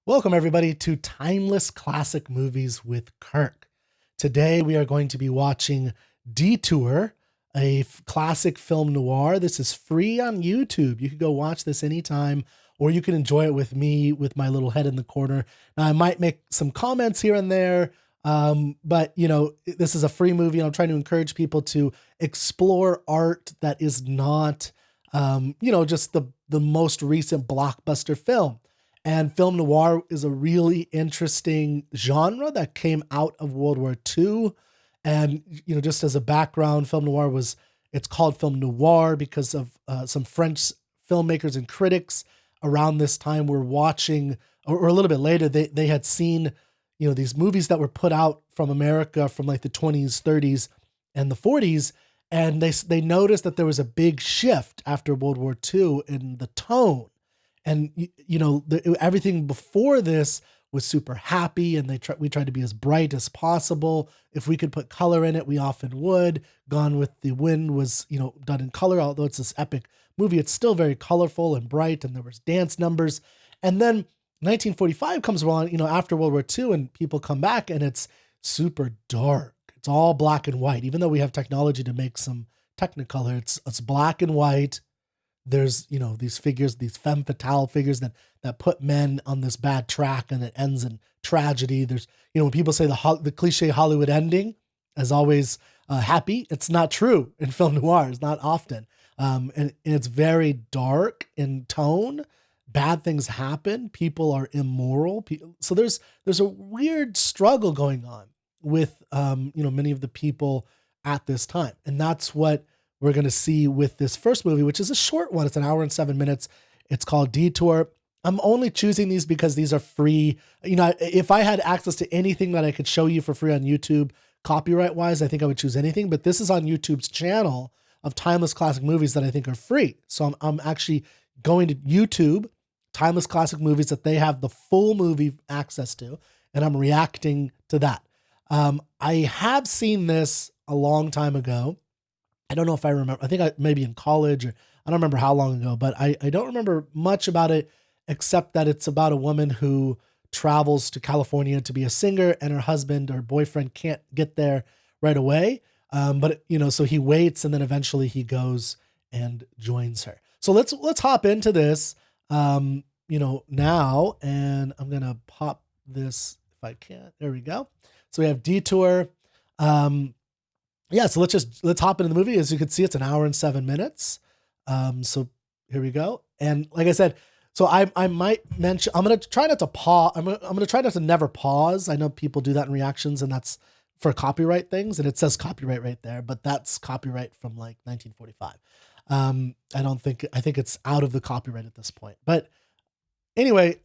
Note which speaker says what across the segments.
Speaker 1: Welcome, everybody, to Timeless Classic Movies with Kirk. Today, we are going to be watching Detour, a classic film noir. This is free on YouTube. You can go watch this anytime, or you can enjoy it with me with my little head in the corner. Now, I might make some comments here and there, but, this is a free movie, and I'm trying to encourage people to explore art that is not, just the most recent blockbuster film. And film noir is a really interesting genre that came out of World War II. And, just as a background, film noir it's called film noir because of some French filmmakers and critics around this time were watching, or a little bit later, they had seen, these movies that were put out from America from like the 20s, 30s, and the 40s. And they noticed that there was a big shift after World War II in the tone. And everything before this was super happy, and we tried to be as bright as possible. If we could put color in it, we often would. Gone with the Wind was done in color, although it's this epic movie. It's still very colorful and bright, and there was dance numbers. And then 1945 comes along, after World War II, and people come back, and it's super dark. It's all black and white, even though we have technology to make some Technicolor. It's black and white. There's, these figures, these femme fatale figures that put men on this bad track, and it ends in tragedy. There's, when people say the cliche Hollywood ending is always happy, it's not true in film noir. It's not often. And it's very dark in tone. Bad things happen. People are immoral. So there's a weird struggle going on with, many of the people at this time. And that's what we're going to see with this first movie, which is a short one. It's an hour and 7 minutes. It's called Detour. I'm only choosing these because these are free. If I had access to anything that I could show you for free on YouTube, copyright wise, I think I would choose anything, but this is on YouTube's channel of Timeless Classic Movies that I think are free. So I'm actually going to YouTube, Timeless Classic Movies that they have the full movie access to, and I'm reacting to that. I have seen this a long time ago. I don't know if I remember. I think maybe in college, or I don't remember how long ago, but I don't remember much about it except that it's about a woman who travels to California to be a singer, and her husband or boyfriend can't get there right away. So he waits, and then eventually he goes and joins her. So let's hop into this, now, and I'm going to pop this if I can. There we go. So we have Detour. So let's hop into the movie. As you can see, it's an hour and 7 minutes. So here we go. And like I said, so I might mention, I'm going to try not to pause. I'm going to try not to never pause. I know people do that in reactions, and that's for copyright things. And it says copyright right there, but that's copyright from like 1945. I think it's out of the copyright at this point, but anyway,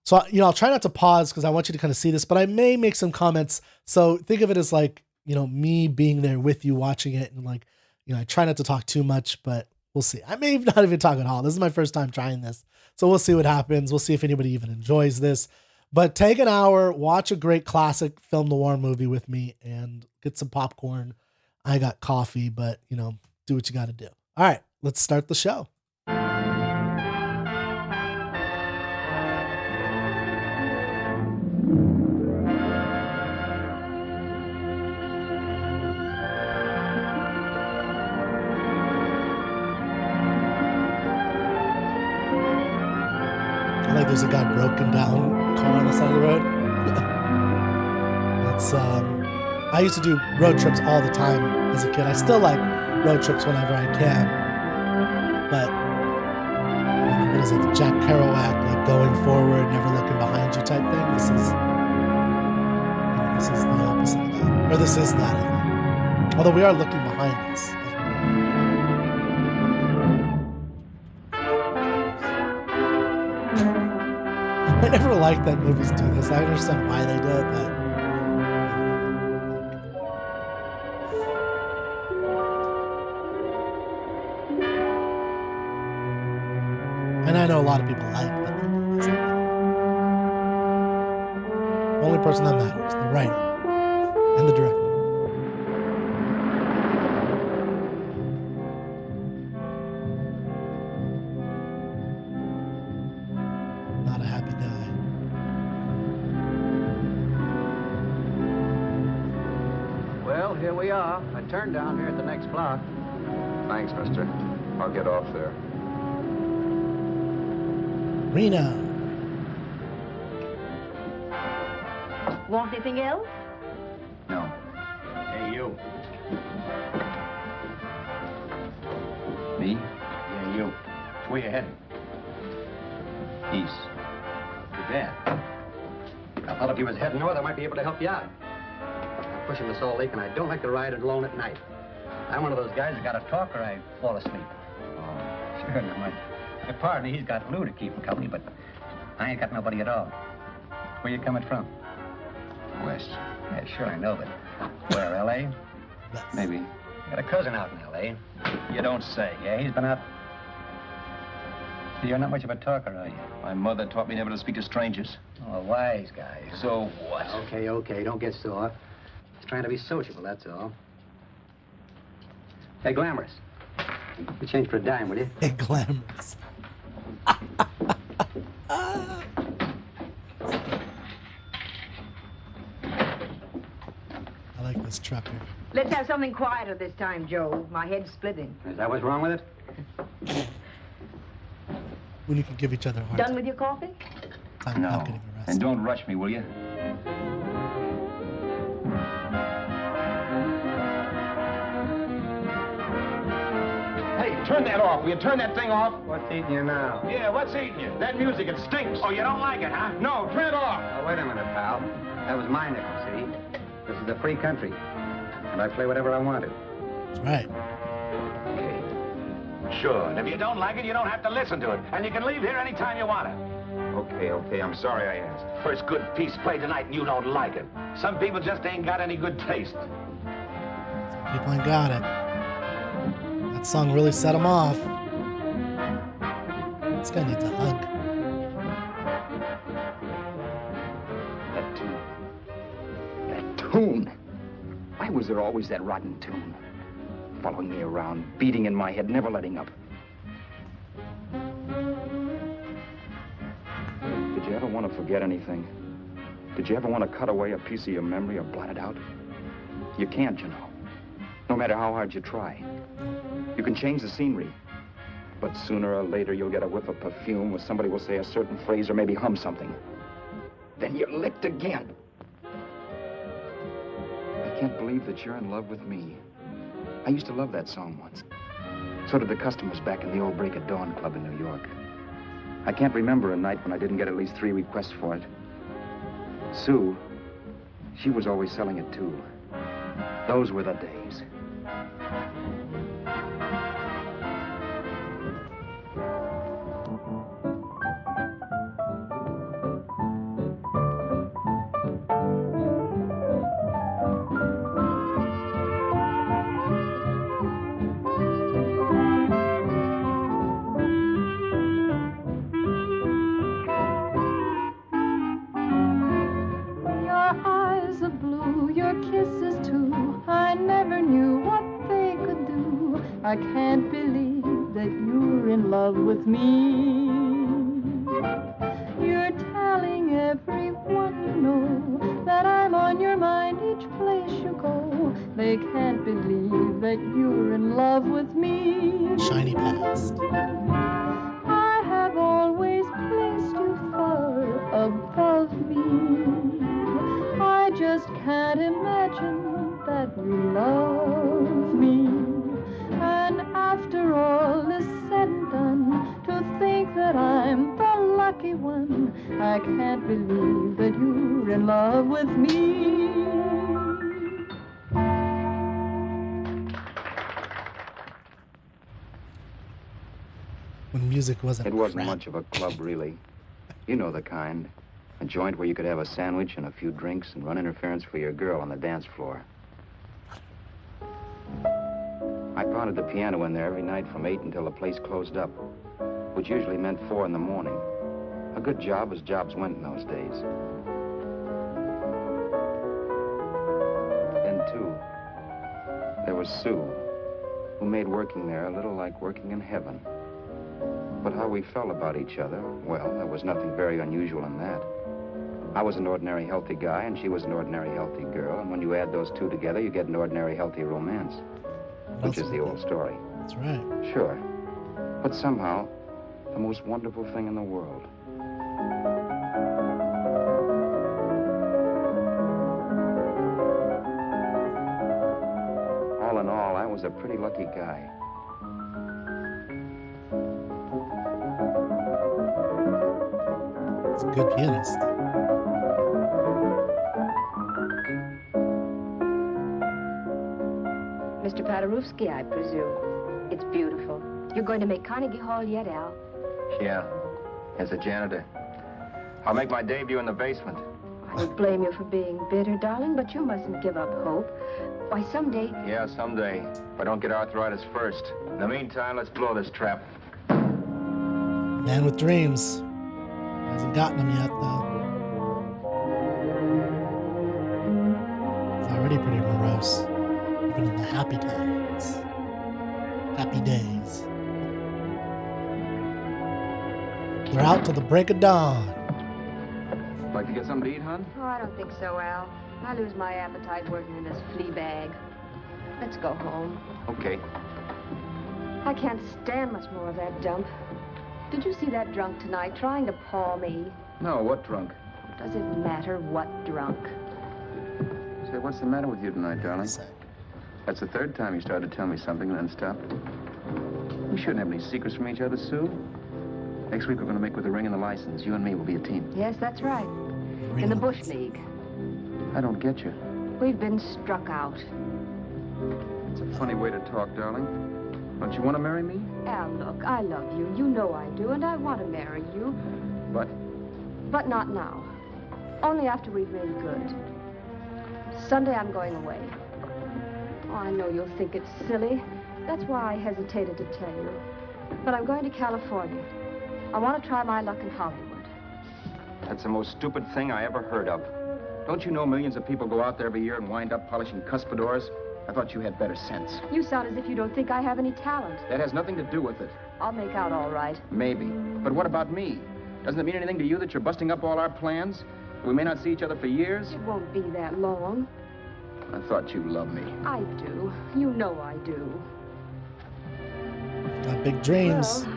Speaker 1: so, I'll try not to pause because I want you to kind of see this, but I may make some comments. So think of it as like, me being there with you watching it, and like, I try not to talk too much, but we'll see. I may not even talk at all. This is my first time trying this. So we'll see what happens. We'll see if anybody even enjoys this, but take an hour, watch a great classic film noir movie with me, and get some popcorn. I got coffee, but do what you got to do. All right, let's start the show. Like there's a guy broken down car on the side of the road. That's I used to do road trips all the time as a kid. I still like road trips whenever I can. But what is it? The Jack Kerouac, like going forward, never looking behind you type thing. This is the opposite of that. Or this is that, I think. Although we are looking behind us. I never liked that movies do this. I understand why they do it, but and I know a lot of people like that they do this. Only person that matters, the writer and the director. Not a happy guy.
Speaker 2: Well, here we are. I turned down here at the next block.
Speaker 3: Thanks, mister. I'll get off there.
Speaker 1: Rena.
Speaker 4: Want anything else?
Speaker 2: No. Hey, you.
Speaker 3: Me?
Speaker 2: Yeah, you. Where you heading?
Speaker 3: East.
Speaker 2: Too bad. I thought if you was heading north, I might be able to help you out. I'm pushing the Salt Lake, and I don't like to ride it alone at night. I'm one of those guys that got to talk or I fall asleep.
Speaker 3: Oh.
Speaker 2: Sure, now, my partner, he's got Lou to keep him company, but I ain't got nobody at all. Where you coming from?
Speaker 3: West.
Speaker 2: Yeah, sure, I know, but where, L.A.?
Speaker 3: Maybe.
Speaker 2: Got a cousin out in L.A. You don't say. Yeah, he's been out. You're not much of a talker, are you?
Speaker 3: My mother taught me never to speak to strangers.
Speaker 2: Oh, a wise guy.
Speaker 3: So what?
Speaker 2: Okay, don't get sore. Just trying to be sociable, that's all. Hey, Glamorous. You change for a dime, will you?
Speaker 1: Hey, Glamorous. I like this trucker.
Speaker 4: Let's have something quieter this time, Joe. My head's splitting.
Speaker 2: Is that what's wrong with it?
Speaker 1: When you can give each other a hard
Speaker 4: Done
Speaker 1: time.
Speaker 4: with your coffee?
Speaker 1: I'm not getting
Speaker 3: And
Speaker 1: arrested.
Speaker 3: don't rush me, will you?
Speaker 5: Hey, turn that off. Will you turn that thing off?
Speaker 2: What's eating you now?
Speaker 5: Yeah, what's eating you? That music, it stinks. Oh, you don't like it, huh? No, turn it off.
Speaker 2: Oh, wait a minute, pal. That was my nickel, see? This is a free country. And I play whatever I want to.
Speaker 1: That's right.
Speaker 5: Okay. Sure. And if you don't like it, you don't have to listen to it. And you can leave here anytime you want to.
Speaker 3: Okay. I'm sorry I asked.
Speaker 5: First good piece played tonight and you don't like it. Some people just ain't got any good taste.
Speaker 1: Some people ain't got it. That song really set him off. This guy needs a hug.
Speaker 6: That tune. Why was there always that rotten tune? Following me around, beating in my head, never letting up. Did you ever want to forget anything? Did you ever want to cut away a piece of your memory or blot it out? You can't, you know. No matter how hard you try. You can change the scenery. But sooner or later, you'll get a whiff of perfume or somebody will say a certain phrase or maybe hum something. Then you're licked again. I can't believe that you're in love with me. I used to love that song once. So did the customers back in the old Break of Dawn Club in New York. I can't remember a night when I didn't get at least 3 requests for it. Sue, she was always selling it too. Those were the days.
Speaker 7: I can't believe that you're in love with me. You're telling everyone you know that I'm on your mind each place you go. They can't believe that you're in love with me.
Speaker 1: Shiny past.
Speaker 7: I have always placed you far above me. I just can't imagine that you love me. And after all is said and done, to think that I'm the lucky one, I can't believe that you're in love with me.
Speaker 1: When music wasn't
Speaker 6: It wasn't
Speaker 1: crap.
Speaker 6: much of a club, really. You know the kind. A joint where you could have a sandwich and a few drinks and run interference for your girl on the dance floor. I pounded the piano in there every night from 8 until the place closed up, which usually meant 4 in the morning. A good job as jobs went in those days. Then, too, there was Sue, who made working there a little like working in heaven. But how we felt about each other, well, there was nothing very unusual in that. I was an ordinary healthy guy, and she was an ordinary healthy girl, and when you add those two together, you get an ordinary healthy romance, which is the old story.
Speaker 1: That's right.
Speaker 6: Sure. But somehow, the most wonderful thing in the world. All in all, I was a pretty lucky guy.
Speaker 1: It's a good pianist.
Speaker 4: Mr. Paderewski, I presume. It's beautiful. You're going to make Carnegie Hall yet, Al?
Speaker 3: Yeah, as a janitor. I'll make my debut in the basement.
Speaker 4: I don't blame you for being bitter, darling, but you mustn't give up hope. Why, someday...
Speaker 3: Yeah, someday. If I don't get arthritis first. In the meantime, let's blow this trap.
Speaker 1: Man with dreams. Hasn't gotten them yet, though. It's already pretty morose. Even in the happy times. Happy days. They're out till the break of dawn.
Speaker 6: Like to get something to eat, hon?
Speaker 4: Oh, I don't think so, Al. I lose my appetite working in this flea bag. Let's go home.
Speaker 6: Okay.
Speaker 4: I can't stand much more of that dump. Did you see that drunk tonight trying to paw me?
Speaker 6: No, what drunk?
Speaker 4: Does it matter what drunk?
Speaker 6: Say, what's the matter with you tonight, darling?
Speaker 1: Say,
Speaker 6: That's the third time you started to tell me something and then stopped. We shouldn't have any secrets from each other, Sue. Next week we're going to make with the ring and the license. You and me will be a team.
Speaker 4: Yes, that's right.
Speaker 1: ring
Speaker 4: In the
Speaker 1: of
Speaker 4: Bush
Speaker 1: lights.
Speaker 4: League.
Speaker 6: I don't get you.
Speaker 4: We've been struck out.
Speaker 6: It's a funny way to talk, darling. Don't you want to marry me?
Speaker 4: Al, look, I love you. You know I do, and I want to marry you.
Speaker 6: But
Speaker 4: But not now. Only after we've made good. Sunday I'm going away. Oh, I know you'll think it's silly. That's why I hesitated to tell you. But I'm going to California. I want to try my luck in Hollywood.
Speaker 6: that's the most stupid thing I ever heard of. Don't you know millions of people go out there every year and wind up polishing cuspidors? I thought you had better sense.
Speaker 4: You sound as if you don't think I have any talent.
Speaker 6: That has nothing to do with it.
Speaker 4: I'll make out all right.
Speaker 6: Maybe. But what about me? Doesn't it mean anything to you that you're busting up all our plans? We may not see each other for years?
Speaker 4: It won't be that long.
Speaker 6: I thought you loved me.
Speaker 4: I do. You know I do.
Speaker 1: Got big dreams.
Speaker 4: Well,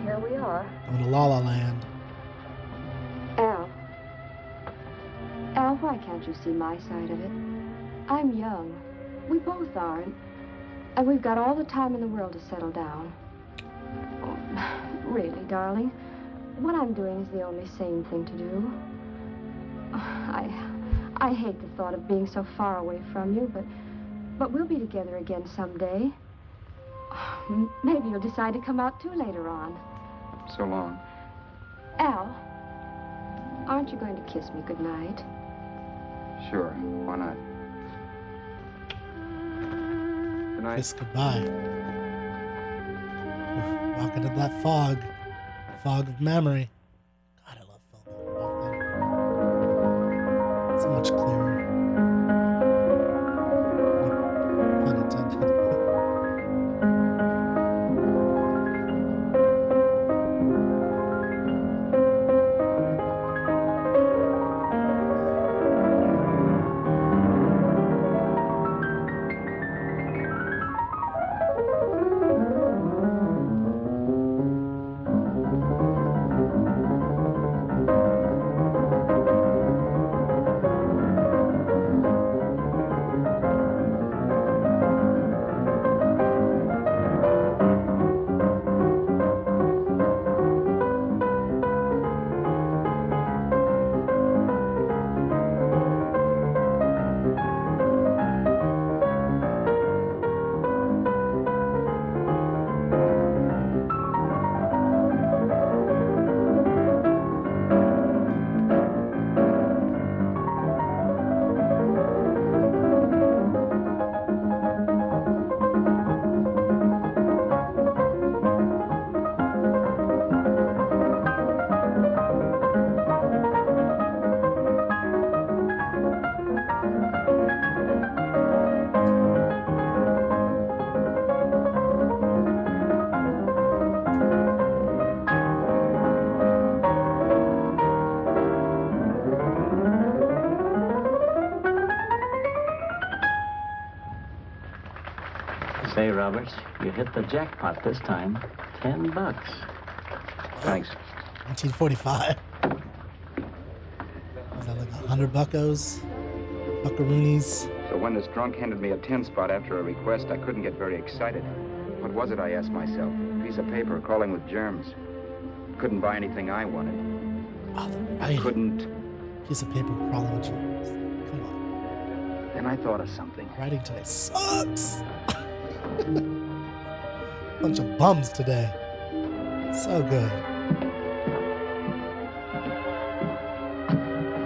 Speaker 4: here we are.
Speaker 1: Going to La La Land.
Speaker 4: Al. Al, why can't you see my side of it? I'm young. We both are. And we've got all the time in the world to settle down. Oh, really, darling, what I'm doing is the only sane thing to do. I hate the thought of being so far away from you, but we'll be together again someday. Maybe you'll decide to come out too later on.
Speaker 6: So long.
Speaker 4: Al, aren't you going to kiss me goodnight?
Speaker 6: Sure. Why not? Good night.
Speaker 1: Kiss goodbye. Walking in that fog. Fog of memory. God, I love filming back then. So much clearer. No pun intended.
Speaker 8: Say, Roberts, you hit the jackpot this time. $10.
Speaker 6: Thanks.
Speaker 1: 1945. Was that like 100 buckos? Buckaroonies?
Speaker 6: So when this drunk handed me a 10 spot after a request, I couldn't get very excited. What was it, I asked myself? A piece of paper crawling with germs. Couldn't buy anything I wanted.
Speaker 1: Oh, the writing.
Speaker 6: Couldn't.
Speaker 1: Piece of paper crawling with germs. Come on.
Speaker 6: Then I thought of something.
Speaker 1: Writing today sucks. Bunch of bums today. So good.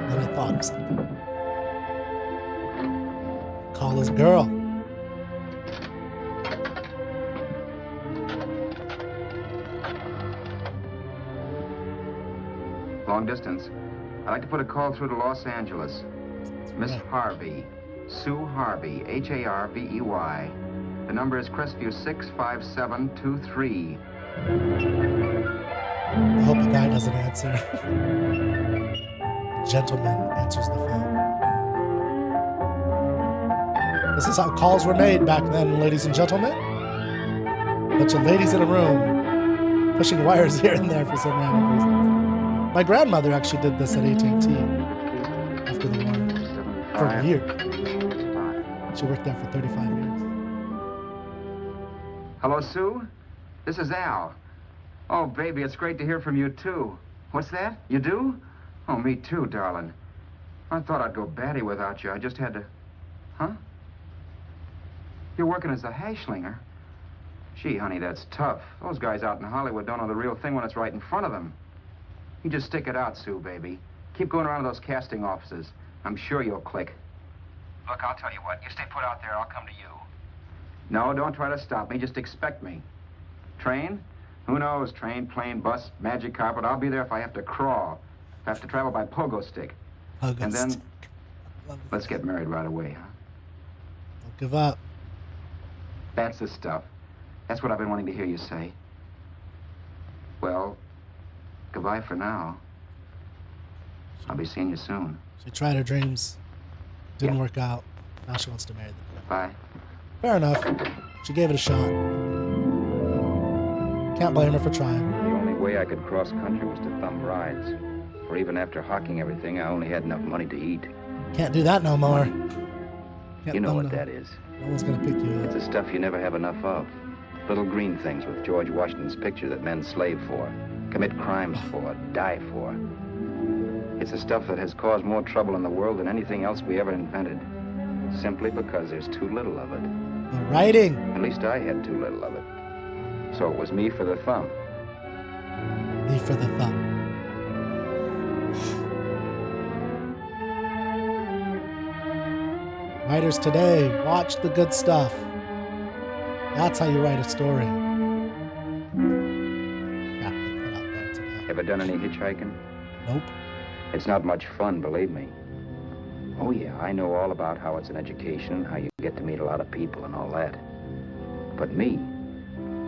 Speaker 1: Then I thought of something. Call this girl.
Speaker 3: Long distance. I'd like to put a call through to Los Angeles. Miss
Speaker 1: Right.
Speaker 3: Harvey. Sue Harvey. Harvey. The number is Crestview 65723.
Speaker 1: I hope a guy doesn't answer. Gentleman answers the phone. This is how calls were made back then, ladies and gentlemen. Bunch of ladies in a room, pushing wires here and there for some random reasons. My grandmother actually did this at AT&T after the war. For a year. She worked there for 35 years.
Speaker 3: Hello, Sue? This is Al. Oh, baby, it's great to hear from you, too. What's that? You do? Oh, me too, darling. I thought I'd go batty without you. I just had to... Huh? You're working as a hashlinger? Gee, honey, that's tough. Those guys out in Hollywood don't know the real thing when it's right in front of them. You just stick it out, Sue, baby. Keep going around to those casting offices. I'm sure you'll click. Look, I'll tell you what. You stay put out there, I'll come to you. No, don't try to stop me. Just expect me. Train? Who knows? Train, plane, bus, magic carpet. I'll be there if I have to crawl. If I have to travel by pogo stick.
Speaker 1: Pogo
Speaker 3: And then,
Speaker 1: stick. Love it.
Speaker 3: let's get married right away, huh?
Speaker 1: Don't give up.
Speaker 3: That's the stuff. That's what I've been wanting to hear you say. Well, goodbye for now. I'll be seeing you soon.
Speaker 1: She tried her dreams. Didn't
Speaker 3: Yeah.
Speaker 1: work out. Now she wants to marry the girl.
Speaker 3: Bye.
Speaker 1: Fair enough. She gave it a shot. Can't blame her for trying.
Speaker 6: The only way I could cross country was to thumb rides. For even after hawking everything, I only had enough money to eat.
Speaker 1: Can't do that no more. Can't
Speaker 6: You know
Speaker 1: thumb
Speaker 6: what
Speaker 1: no-
Speaker 6: that is.
Speaker 1: No one's gonna pick you
Speaker 6: It's
Speaker 1: up.
Speaker 6: the stuff you never have enough of. Little green things with George Washington's picture that men slave for, commit crimes for, die for. It's the stuff that has caused more trouble in the world than anything else we ever invented. Simply because there's too little of it.
Speaker 1: The writing.
Speaker 6: At least I had too little of it. So it was me for the thumb.
Speaker 1: Me for the thumb. Writers today, watch the good stuff. That's how you write a story. Crap they put out there today.
Speaker 6: Ever done any hitchhiking?
Speaker 1: Nope.
Speaker 6: It's not much fun, believe me. Oh yeah, I know all about how it's an education, how you get to meet a lot of people and all that. But me,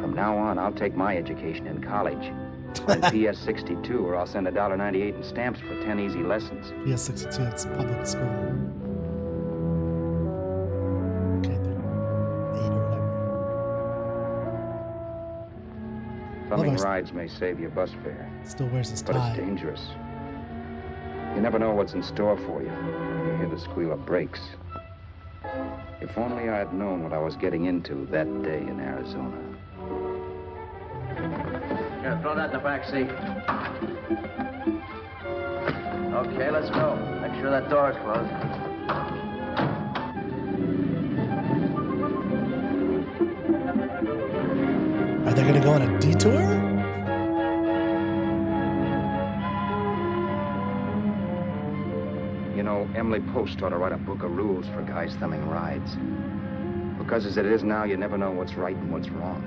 Speaker 6: from now on, I'll take my education in college. On PS 62, or I'll send $1.98 in stamps for 10 easy lessons.
Speaker 1: PS62, it's public school. Okay, they're 8 or whatever.
Speaker 6: Thumbing
Speaker 1: Love our-
Speaker 6: rides may save you bus fare,
Speaker 1: Still wears his
Speaker 6: but it's
Speaker 1: tie.
Speaker 6: dangerous. You never know what's in store for you. You hear the squeal of brakes. If only I had known what I was getting into that day in Arizona.
Speaker 2: Here, throw that in the back seat. Okay, let's go. Make sure that door's closed.
Speaker 1: Are they gonna go on a detour?
Speaker 6: You know, Emily Post ought to write a book of rules for guys thumbing rides. Because as it is now, you never know what's right and what's wrong.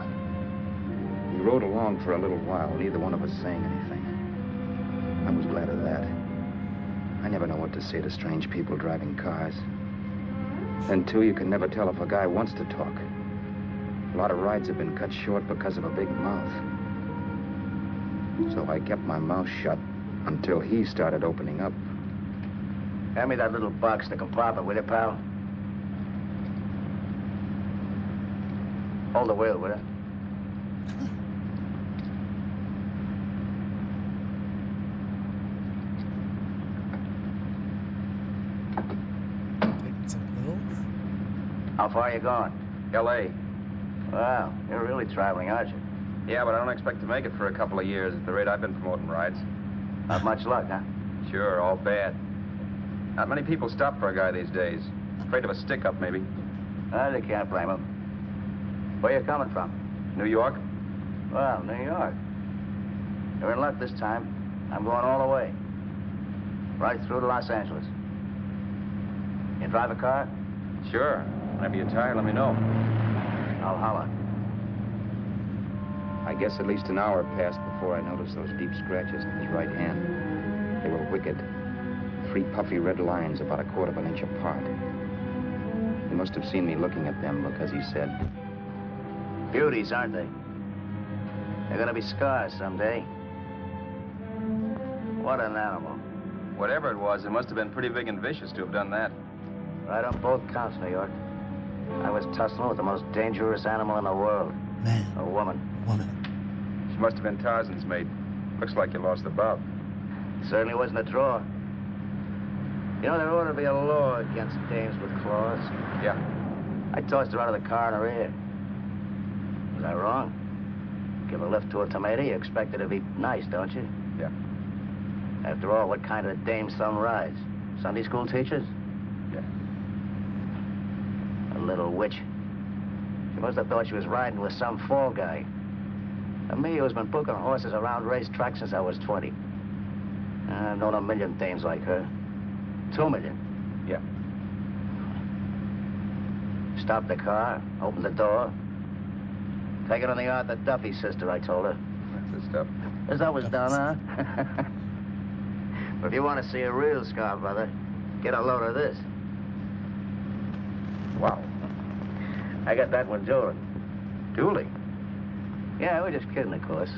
Speaker 6: We rode along for a little while, neither one of us saying anything. I was glad of that. I never know what to say to strange people driving cars. Then, too, you can never tell if a guy wants to talk. A lot of rides have been cut short because of a big mouth. So I kept my mouth shut until he started opening up.
Speaker 2: Hand me that little box in the compartment, will you, pal?
Speaker 9: Hold the wheel, will you?
Speaker 1: Taking some pills.
Speaker 9: How far are you going?
Speaker 3: L.A.
Speaker 9: Wow, you're really traveling, aren't you?
Speaker 3: Yeah, but I don't expect to make it for a couple of years at the rate I've been promoting rides.
Speaker 9: Not much luck, huh?
Speaker 3: Sure, all bad. Not many people stop for a guy these days. Afraid of a stick-up, maybe.
Speaker 9: Well, you can't blame them. Where you coming from?
Speaker 3: New York?
Speaker 9: Well, New York. You're in luck this time. I'm going all the way. Right through to Los Angeles. You drive a car?
Speaker 3: Sure. Whenever you're tired, let me know.
Speaker 9: I'll holler.
Speaker 6: I guess at least an hour passed before I noticed those deep scratches in his right hand. They were wicked. 3 puffy red lines about a quarter of an inch apart. He must have seen me looking at them because he said,
Speaker 9: Beauties, aren't they? They're gonna be scars someday. What an animal.
Speaker 3: Whatever it was, it must have been pretty big and vicious to have done that.
Speaker 9: Right on both counts, New York. I was tussling with the most dangerous animal in the world.
Speaker 1: Man.
Speaker 9: A woman.
Speaker 1: Woman.
Speaker 3: She must have been Tarzan's mate. Looks like you lost the bout.
Speaker 9: Certainly wasn't a draw. You know, there ought to be a law against dames with claws.
Speaker 3: Yeah.
Speaker 9: I tossed her out of the car in her ear. Was I wrong? Give a lift to a tomato, you expect her to be nice, don't you?
Speaker 3: Yeah.
Speaker 9: After all, what kind of dame some rides? Sunday school teachers?
Speaker 3: Yeah.
Speaker 9: A little witch. She must have thought she was riding with some fall guy. And me, who's been booking horses around racetracks since I was 20. I've known a million dames like her. 2 million.
Speaker 3: Yeah.
Speaker 9: Stopped the car, opened the door. Take it on the Arthur Duffy sister, I told her.
Speaker 3: That's the stuff.
Speaker 9: As I was done, huh? But if you want to see a real scar, brother, get a load of this.
Speaker 3: Wow.
Speaker 9: I got that one dueling.
Speaker 3: Dueling?
Speaker 9: Yeah, we're just kidding, of course.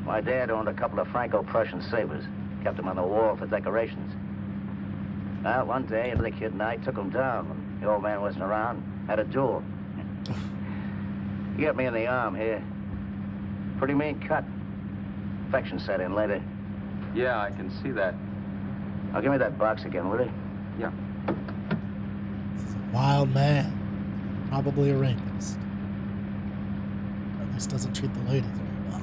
Speaker 9: My dad owned a couple of Franco-Prussian sabers. Kept them on the wall for decorations. Well, one day, the kid and I took them down when the old man wasn't around. Had a duel. He got me in the arm here. Pretty mean cut. Infection set in later.
Speaker 3: Yeah, I can see that.
Speaker 9: Now, give me that box again, will you?
Speaker 3: Yeah.
Speaker 1: This is a wild man. Probably a rapist. Or at least doesn't treat the ladies very well.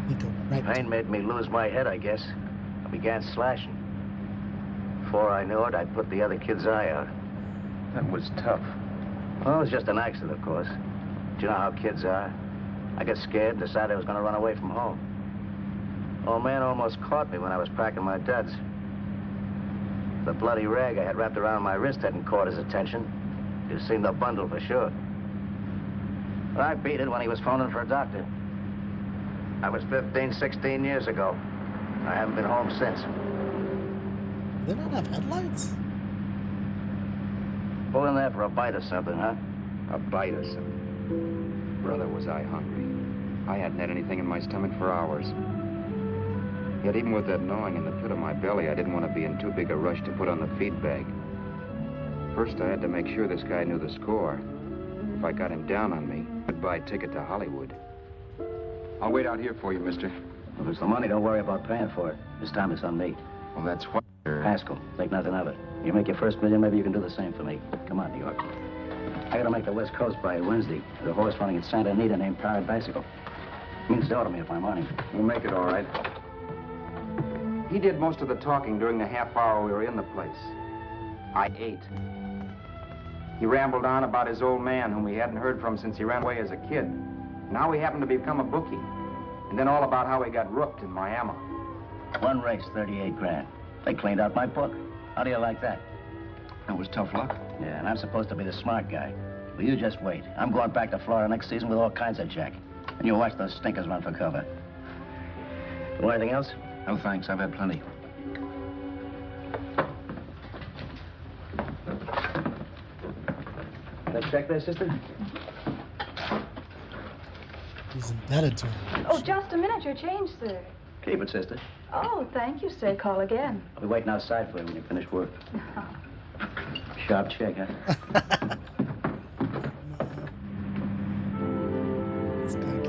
Speaker 1: Think of right.
Speaker 9: Pain made me lose my head, I guess. I began slashing. Before I knew it, I put the other kid's eye out.
Speaker 3: That was tough.
Speaker 9: Well, it was just an accident, of course. But you know how kids are. I got scared and decided I was going to run away from home. Old man almost caught me when I was packing my duds. The bloody rag I had wrapped around my wrist hadn't caught his attention. You'd seen the bundle for sure. But I beat it when he was phoning for a doctor. That was 15, 16 years ago. I haven't been home since.
Speaker 1: Do they not have headlights?
Speaker 9: Pull in there for a bite or something, huh?
Speaker 6: a bite or something. Brother, was I hungry. I hadn't had anything in my stomach for hours. Yet even with that gnawing in the pit of my belly, I didn't want to be in too big a rush to put on the feed bag. First, I had to make sure this guy knew the score. If I got him down on me, goodbye ticket to Hollywood.
Speaker 3: I'll wait out here for you, mister.
Speaker 9: If it's the money, don't worry about paying for it. This time it's on me.
Speaker 3: Well, that's what...
Speaker 9: Haskell, think nothing of it. You make your first million, maybe you can do the same for me. Come on, New York. I gotta make the West Coast by Wednesday. There's a horse running at Santa Anita named Pirate Bicycle. Means to order me if I'm on him.
Speaker 3: We'll make it all right.
Speaker 6: He did most of the talking during the half hour we were in the place. I ate. He rambled on about his old man, whom we hadn't heard from since he ran away as a kid. Now he happened to become a bookie. And then all about how he got rooked in Miami.
Speaker 9: One race, 38 grand. They cleaned out my book. How do you like that?
Speaker 6: That was tough luck.
Speaker 9: Yeah, and I'm supposed to be the smart guy. Well, you just wait. I'm going back to Florida next season with all kinds of jack. And you watch those stinkers run for cover. You want anything else?
Speaker 6: No, thanks. I've had plenty.
Speaker 9: Can I check there, sister?
Speaker 1: He's indebted to him.
Speaker 4: Oh, just a minute. Your change, sir.
Speaker 9: Keep it, sister.
Speaker 4: Oh, thank you, sir. Call again.
Speaker 9: I'll be waiting outside for you when you finish work. Sharp check, huh?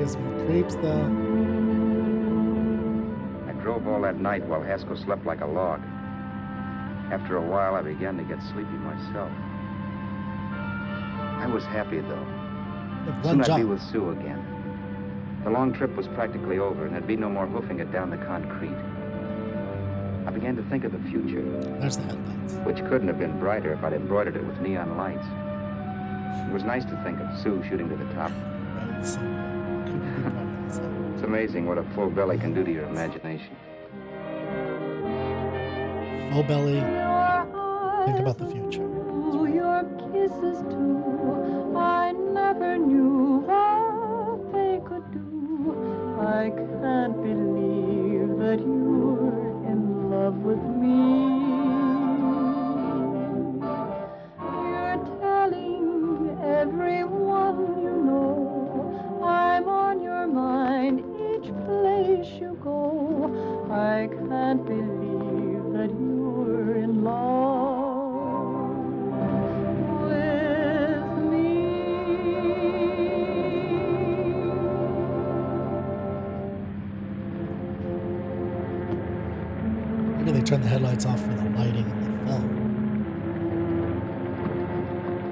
Speaker 1: Gives me the creeps, though.
Speaker 3: I drove all that night while Haskell slept like a log. After a while, I began to get sleepy myself. I was happy, though. Soon I'd be with Sue again. The long trip was practically over, and there'd be no more hoofing it down the concrete. I began to think of the future.
Speaker 1: There's the headlights.
Speaker 3: Which couldn't have been brighter if I'd embroidered it with neon lights. It was nice to think of Sue shooting to the top.
Speaker 1: Right, so couldn't be brighter than the sun.
Speaker 3: It's amazing what a full belly can do to your imagination.
Speaker 1: Full belly. Think about the future.
Speaker 7: Your kisses too, I never knew what they could do. I can't believe that you're in love with me. You're telling everyone you know I'm on your mind each place you go. I can't believe that you're in love.
Speaker 1: Maybe they turned the headlights off for the lighting in the film.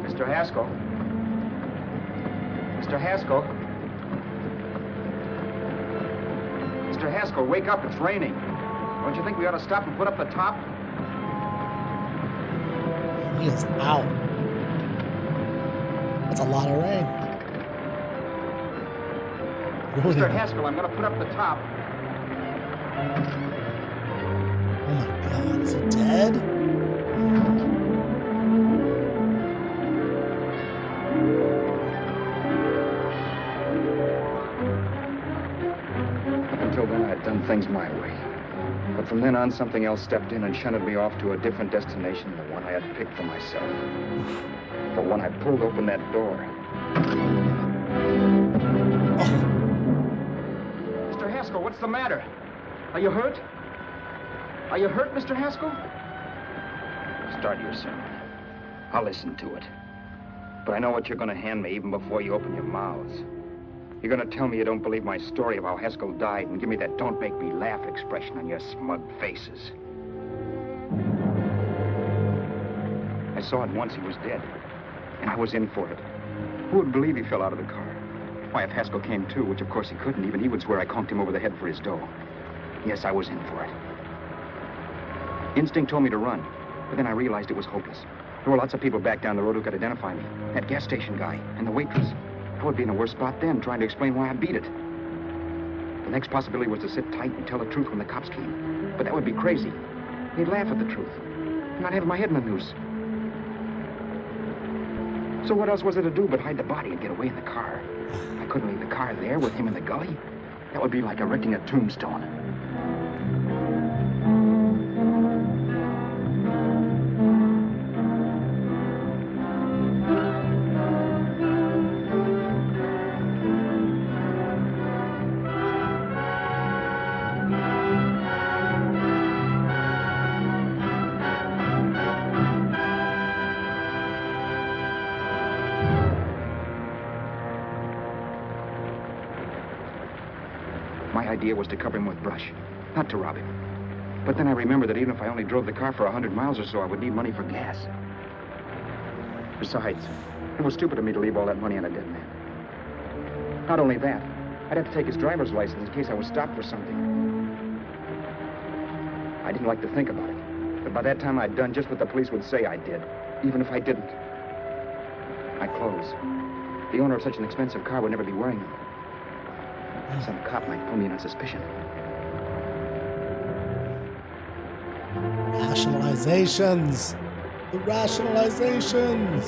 Speaker 3: Mr. Haskell? Mr. Haskell? Mr. Haskell, wake up. It's raining. Don't you think we ought to stop and put up the top?
Speaker 1: He is out. That's a lot of rain. Really?
Speaker 3: Mr. Haskell, I'm going to put up the top.
Speaker 1: Oh my God, is he dead?
Speaker 3: Up until then, I had done things my way. But from then on, something else stepped in and shunted me off to a different destination than the one I had picked for myself. But when I pulled open that door...
Speaker 1: Oh.
Speaker 3: Mr. Haskell, what's the matter? Are you hurt? Are you hurt, Mr. Haskell? Start your sermon. I'll listen to it. But I know what you're going to hand me even before you open your mouths. You're going to tell me you don't believe my story of how Haskell died and give me that don't make me laugh expression on your smug faces. I saw at once he was dead, and I was in for it. Who would believe he fell out of the car? Why, if Haskell came too, which of course he couldn't, even he would swear I conked him over the head for his dough. Yes, I was in for it. Instinct told me to run, but then I realized it was hopeless. There were lots of people back down the road who could identify me. That gas station guy and the waitress. I would be in a worse spot then, trying to explain why I beat it. The next possibility was to sit tight and tell the truth when the cops came. But that would be crazy. They'd laugh at the truth. And I'd have my head in the noose. So what else was there to do but hide the body and get away in the car? I couldn't leave the car there with him in the gully. That would be like erecting a tombstone. My idea was to cover him with brush, not to rob him. But then I remembered that even if I only drove the car for 100 miles or so, I would need money for gas. Besides, it was stupid of me to leave all that money on a dead man. Not only that, I'd have to take his driver's license in case I was stopped for something. I didn't like to think about it, but by that time I'd done just what the police would say I did, even if I didn't. My clothes. The owner of such an expensive car would never be wearing them. Some cop might pull me in on suspicion.
Speaker 1: Rationalizations. The rationalizations.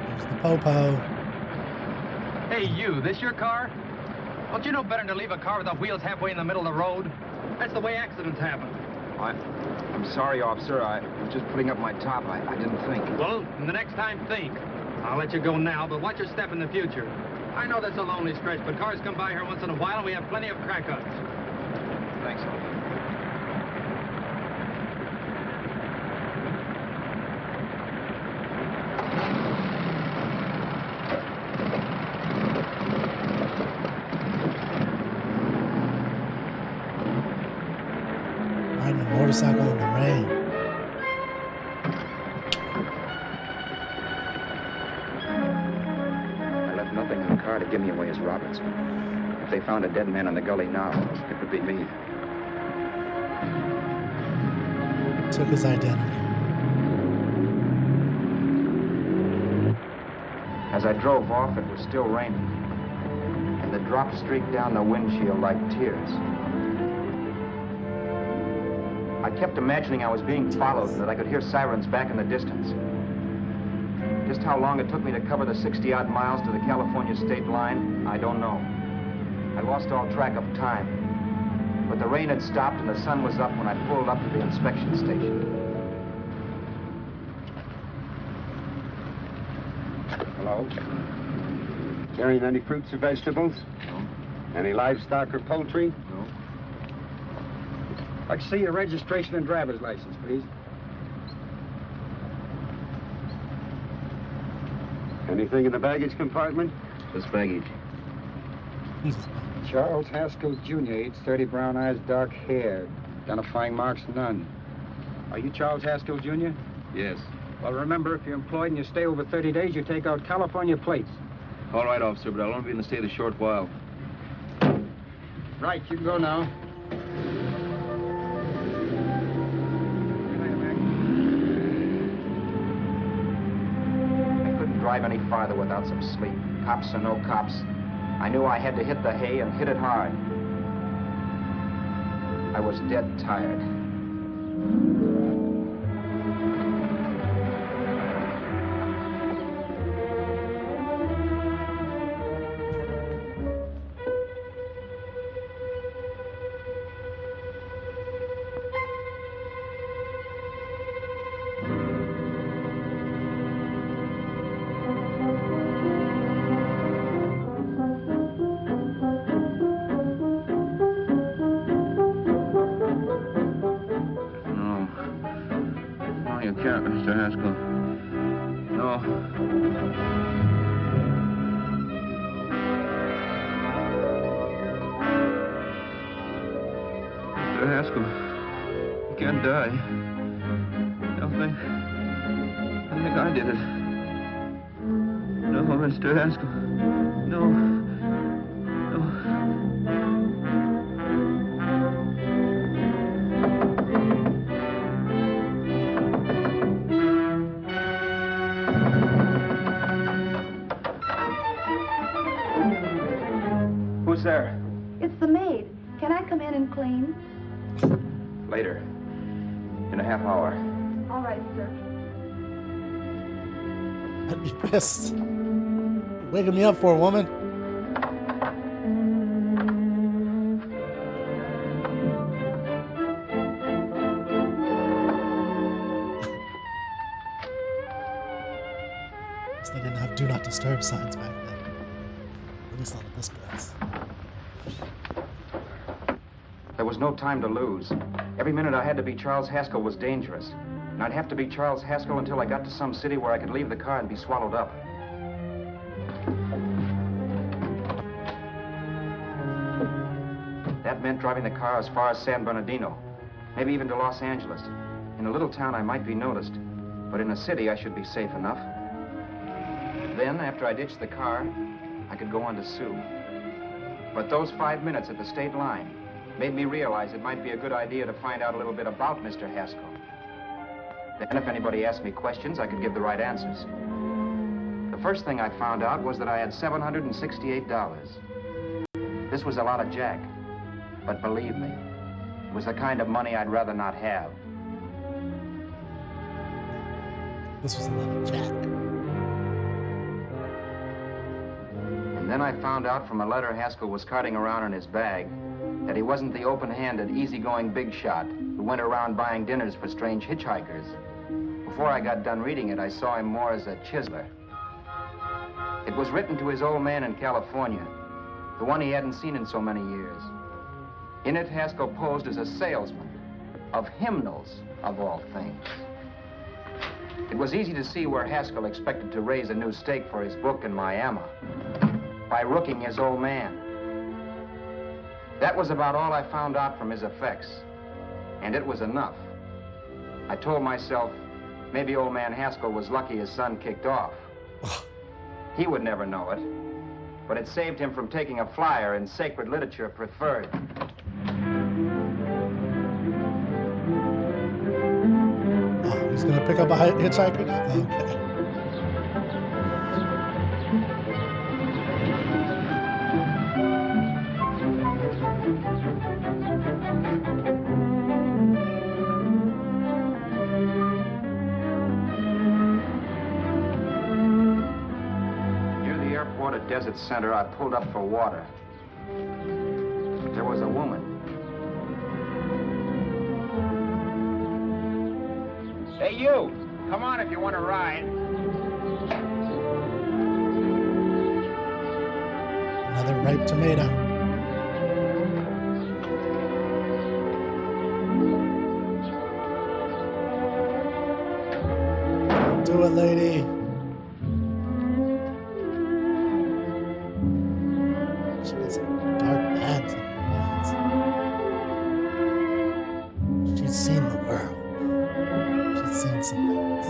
Speaker 1: There's the popo.
Speaker 2: Hey, you, this your car? Don't you know better than to leave a car with the wheels halfway in the middle of the road? That's the way accidents happen.
Speaker 3: I'm sorry, officer. I was just putting up my top. I didn't think.
Speaker 2: Well, the next time, think. I'll let you go now, but watch your step in the future. I know that's a lonely stretch, but cars come by here once in a while, and we have plenty of crack ups.
Speaker 3: Thanks.
Speaker 1: Riding a motorcycle in the rain.
Speaker 3: I left nothing in the car to give me away as Roberts. If they found a dead man in the gully now, it would be me.
Speaker 1: Took his identity.
Speaker 3: As I drove off, it was still raining, and the drops streaked down the windshield like tears. I kept imagining I was being followed and that I could hear sirens back in the distance. Just how long it took me to cover the 60-odd miles to the California state line, I don't know. I lost all track of time. But the rain had stopped and the sun was up when I pulled up to the inspection station.
Speaker 10: Hello? Carrying any fruits or vegetables?
Speaker 3: No.
Speaker 10: Any livestock or poultry?
Speaker 3: No.
Speaker 10: I'd like to see your registration and driver's license, please. Anything in the baggage compartment?
Speaker 3: Just baggage.
Speaker 10: Charles Haskell, Jr., age 30, brown eyes, dark hair. Identifying marks, none. Are you Charles Haskell, Jr.?
Speaker 3: Yes.
Speaker 10: Well, remember, if you're employed and you stay over 30 days, you take out California plates.
Speaker 3: All right, officer, but I'll only be in the state a short while.
Speaker 10: Right, you can go now.
Speaker 3: I couldn't drive any farther without some sleep. Cops or no cops, I knew I had to hit the hay and hit it hard. I was dead tired.
Speaker 11: You can't, Mr. Haskell. No. Mr. Haskell, you can't die. I think I did it. No, Mr. Haskell. No. No.
Speaker 3: Who's there?
Speaker 4: It's the maid. Can I come in and clean?
Speaker 3: Later. In a half hour.
Speaker 4: All right, sir.
Speaker 1: I'd be pissed. Waking me up for a woman. Guess they didn't have do not disturb signs back then. At least not at this place.
Speaker 3: There was no time to lose. Every minute I had to be Charles Haskell was dangerous. And I'd have to be Charles Haskell until I got to some city where I could leave the car and be swallowed up. That meant driving the car as far as San Bernardino, maybe even to Los Angeles. In a little town, I might be noticed, but in a city, I should be safe enough. Then, after I ditched the car, I could go on to Sue. But those 5 minutes at the state line made me realize it might be a good idea to find out a little bit about Mr. Haskell. Then if anybody asked me questions, I could give the right answers. The first thing I found out was that I had $768. This was a lot of jack, but believe me, it was the kind of money I'd rather not have.
Speaker 1: This was a lot of jack.
Speaker 3: And then I found out from a letter Haskell was carting around in his bag that he wasn't the open-handed, easygoing big shot who went around buying dinners for strange hitchhikers. Before I got done reading it, I saw him more as a chiseler. It was written to his old man in California, the one he hadn't seen in so many years. In it, Haskell posed as a salesman of hymnals, of all things. It was easy to see where Haskell expected to raise a new stake for his book in Miami by rooking his old man. That was about all I found out from his effects, and it was enough. I told myself, maybe old man Haskell was lucky his son kicked off. He would never know it, but it saved him from taking a flyer in Sacred Literature Preferred.
Speaker 1: Oh, he's gonna pick up a hitchhiker now? Okay.
Speaker 3: Desert Center, I pulled up for water. There was a woman.
Speaker 10: Hey, you! Come on if you want to ride.
Speaker 1: Another ripe tomato. Do it, lady. She has dark bags in her eyes. She's seen the world. She's seen some things.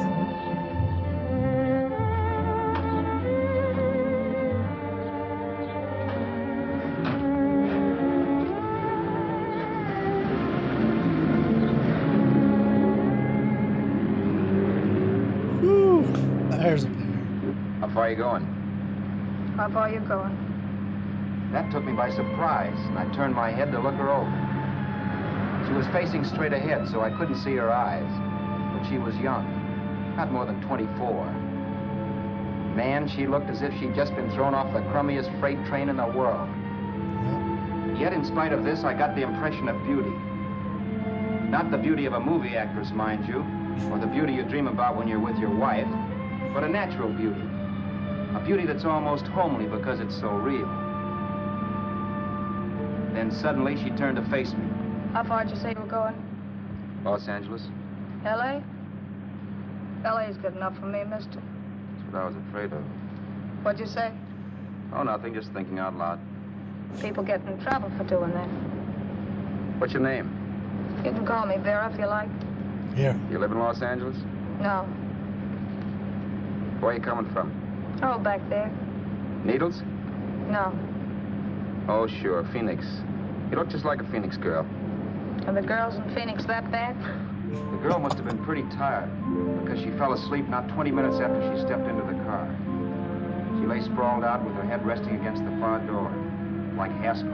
Speaker 1: Whew, there's a bear.
Speaker 3: How far are you going?
Speaker 4: How far are you going?
Speaker 3: That took me by surprise, and I turned my head to look her over. She was facing straight ahead, so I couldn't see her eyes. But she was young, not more than 24. Man, she looked as if she'd just been thrown off the crummiest freight train in the world. Yet, in spite of this, I got the impression of beauty. Not the beauty of a movie actress, mind you, or the beauty you dream about when you're with your wife, but a natural beauty. A beauty that's almost homely because it's so real. Then suddenly she turned to face me.
Speaker 4: How far did you say you were going?
Speaker 3: Los Angeles?
Speaker 4: L.A.? L.A.'s good enough for me, mister.
Speaker 3: That's what I was afraid of.
Speaker 4: What'd you say?
Speaker 3: Oh, nothing, just thinking out loud.
Speaker 4: People get in trouble for doing that.
Speaker 3: What's your name?
Speaker 4: You can call me Vera if you like.
Speaker 1: Here.
Speaker 3: You live in Los Angeles?
Speaker 4: No.
Speaker 3: Where are you coming from?
Speaker 4: Oh, back there.
Speaker 3: Needles?
Speaker 4: No.
Speaker 3: Oh, sure, Phoenix. You look just like a Phoenix girl.
Speaker 4: Are the girls in Phoenix that bad?
Speaker 3: The girl must have been pretty tired because she fell asleep not 20 minutes after she stepped into the car. She lay sprawled out with her head resting against the far door, like Haskell.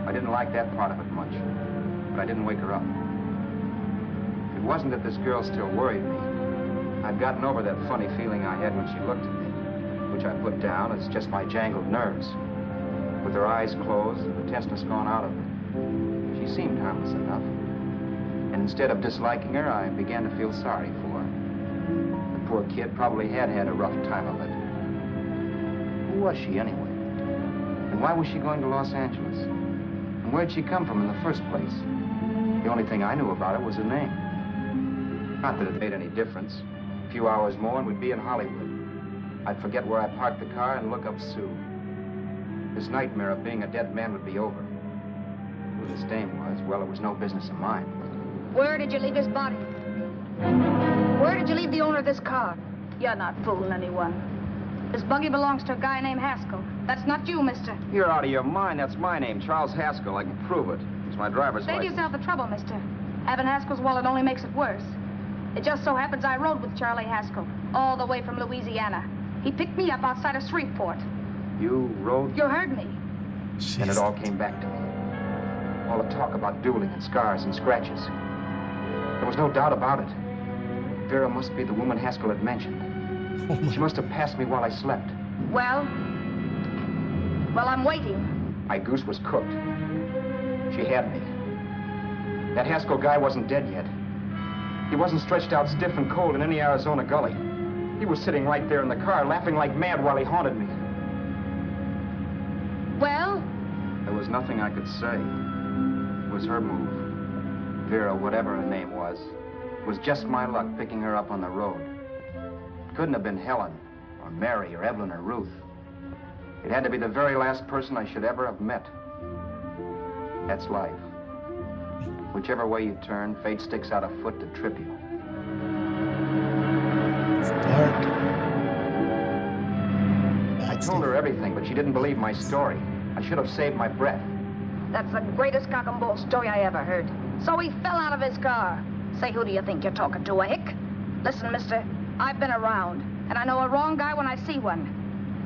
Speaker 3: I didn't like that part of it much, but I didn't wake her up. It wasn't that this girl still worried me. I'd gotten over that funny feeling I had when she looked at me, which I put down as just my jangled nerves. With her eyes closed and the tenseness gone out of her, she seemed harmless enough. And instead of disliking her, I began to feel sorry for her. The poor kid probably had had a rough time of it. Who was she anyway? And why was she going to Los Angeles? And where'd she come from in the first place? The only thing I knew about her was her name. Not that it made any difference. A few hours more and we'd be in Hollywood. I'd forget where I parked the car and look up Sue. This nightmare of being a dead man would be over. Who this dame was, well, it was no business of mine.
Speaker 4: Where did you leave his body? Where did you leave the owner of this car? You're not fooling anyone. This buggy belongs to a guy named Haskell. That's not you, mister.
Speaker 3: You're out of your mind. That's my name, Charles Haskell. I can prove it. It's my driver's
Speaker 4: Save
Speaker 3: license.
Speaker 4: yourself the trouble, mister. Having Haskell's wallet only makes it worse. It just so happens I rode with Charlie Haskell, all the way from Louisiana. He picked me up outside of Shreveport.
Speaker 3: You rode?
Speaker 4: You heard me.
Speaker 1: Jeez.
Speaker 3: And it all came back to me. All the talk about dueling and scars and scratches. There was no doubt about it. Vera must be the woman Haskell had mentioned. She must have passed me while I slept.
Speaker 4: Well, I'm waiting.
Speaker 3: My goose was cooked. She had me. That Haskell guy wasn't dead yet. He wasn't stretched out stiff and cold in any Arizona gully. He was sitting right there in the car, laughing like mad while he haunted me.
Speaker 4: Well?
Speaker 3: There was nothing I could say. It was her move. Vera, whatever her name was. It was just my luck picking her up on the road. It couldn't have been Helen, or Mary, or Evelyn, or Ruth. It had to be the very last person I should ever have met. That's life. Whichever way you turn, fate sticks out a foot to trip you.
Speaker 1: It's dark.
Speaker 3: I told her everything, but she didn't believe my story. I should have saved my breath.
Speaker 12: That's the greatest cock and bull story I ever heard. So he fell out of his car. Say, who do you think you're talking to, a hick? Listen, mister, I've been around, and I know a wrong guy when I see one.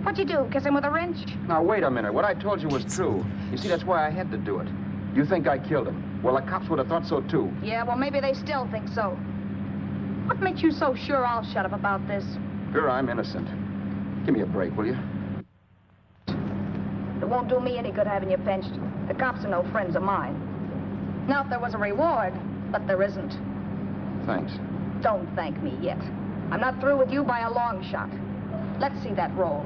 Speaker 12: What'd you do, kiss him with a wrench?
Speaker 3: Now, wait a minute. What I told you was true. You see, that's why I had to do it. You think I killed him? Well, the cops would have thought so, too.
Speaker 12: Yeah, well, maybe they still think so. What makes you so sure I'll shut up about this?
Speaker 3: Vera, I'm innocent. Give me a break, will you?
Speaker 12: It won't do me any good having you pinched. The cops are no friends of mine. Now, if there was a reward, but there isn't.
Speaker 3: Thanks.
Speaker 12: Don't thank me yet. I'm not through with you by a long shot. Let's see that roll.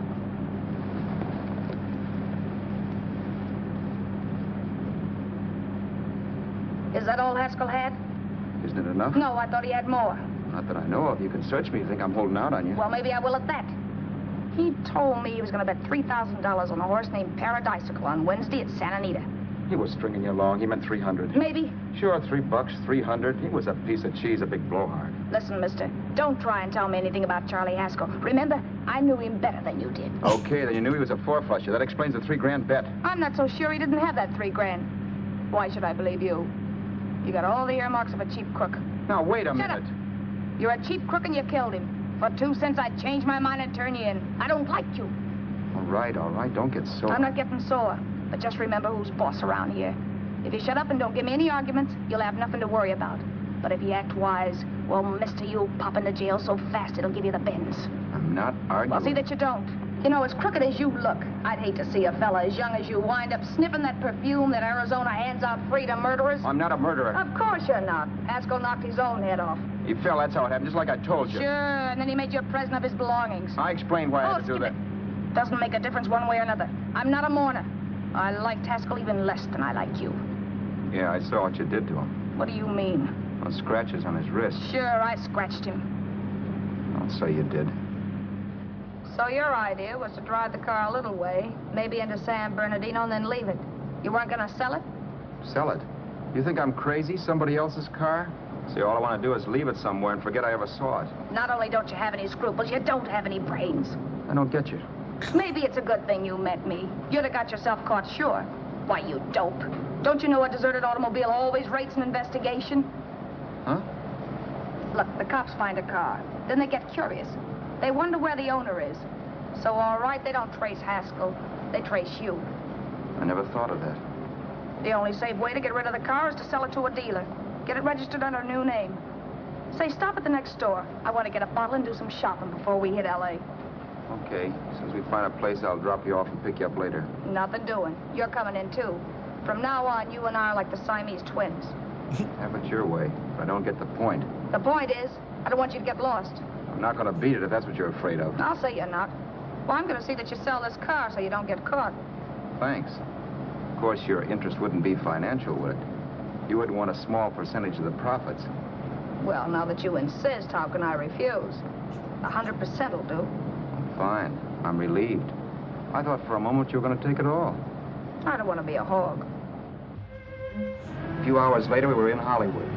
Speaker 12: Is that all Haskell had?
Speaker 3: Isn't it enough?
Speaker 12: No, I thought he had more.
Speaker 3: Not that I know of. You can search me. You think I'm holding out on you?
Speaker 12: Well, maybe I will at that. He told me he was going to bet $3,000 on a horse named Paradisical on Wednesday at Santa Anita.
Speaker 3: He was stringing you along. He meant 300.
Speaker 12: Maybe.
Speaker 3: Sure, $3, 300. He was a piece of cheese, a big blowhard.
Speaker 12: Listen, mister, don't try and tell me anything about Charlie Haskell. Remember, I knew him better than you did.
Speaker 3: Okay, then you knew he was a four-flusher. That explains the $3,000 bet.
Speaker 12: I'm not so sure he didn't have that $3,000. Why should I believe you? You got all the earmarks of a cheap crook.
Speaker 3: Now, wait a
Speaker 12: Shut
Speaker 3: minute.
Speaker 12: up. You're a cheap crook and you killed him. For 2 cents, I'd change my mind and turn you in. I don't like you.
Speaker 3: All right. Don't get sore.
Speaker 12: I'm not getting sore, but just remember who's boss around here. If you shut up and don't give me any arguments, you'll have nothing to worry about. But if you act wise, well, mister, you'll pop into jail so fast it'll give you the bends.
Speaker 3: I'm not arguing.
Speaker 12: Well, see that you don't. You know, as crooked as you look, I'd hate to see a fella as young as you wind up sniffing that perfume that Arizona hands out free to murderers.
Speaker 3: I'm not a murderer.
Speaker 12: Of course you're not. Haskell knocked his own head off.
Speaker 3: He fell. That's how it happened, just like I told you.
Speaker 12: Sure, and then he made you a present of his belongings.
Speaker 3: I explained why I had to do
Speaker 12: skip
Speaker 3: that.
Speaker 12: it. Doesn't make a difference one way or another. I'm not a mourner. I liked Haskell even less than I like you.
Speaker 3: Yeah, I saw what you did to him.
Speaker 12: What do you mean?
Speaker 3: Those scratches on his wrist.
Speaker 12: Sure, I scratched him.
Speaker 3: I'll say you did.
Speaker 12: So your idea was to drive the car a little way, maybe into San Bernardino, and then leave it. You weren't going to sell it?
Speaker 3: Sell it? You think I'm crazy? Somebody else's car? See, all I want to do is leave it somewhere and forget I ever saw it.
Speaker 12: Not only don't you have any scruples, you don't have any brains.
Speaker 3: I don't get you.
Speaker 12: Maybe it's a good thing you met me. You'd have got yourself caught, sure. Why, you dope. Don't you know a deserted automobile always rates an investigation?
Speaker 3: Huh?
Speaker 12: Look, the cops find a car. Then they get curious. They wonder where the owner is. So, all right, they don't trace Haskell. They trace you.
Speaker 3: I never thought of that.
Speaker 12: The only safe way to get rid of the car is to sell it to a dealer. Get it registered under a new name. Say, stop at the next store. I want to get a bottle and do some shopping before we hit L.A.
Speaker 3: Okay. As soon as we find a place, I'll drop you off and pick you up later.
Speaker 12: Nothing doing. You're coming in, too. From now on, you and I are like the Siamese twins.
Speaker 3: Have it your way, but I don't get the point.
Speaker 12: The point is, I don't want you to get lost.
Speaker 3: I'm not going to beat it if that's what you're afraid of.
Speaker 12: I'll say you're not. Well, I'm going to see that you sell this car so you don't get caught.
Speaker 3: Thanks. Of course, your interest wouldn't be financial, would it? You would want a small percentage of the profits.
Speaker 12: Well, now that you insist, how can I refuse? 100% will do.
Speaker 3: Fine. I'm relieved. I thought for a moment you were going to take it all.
Speaker 12: I don't want to be a hog.
Speaker 3: A few hours later, we were in Hollywood.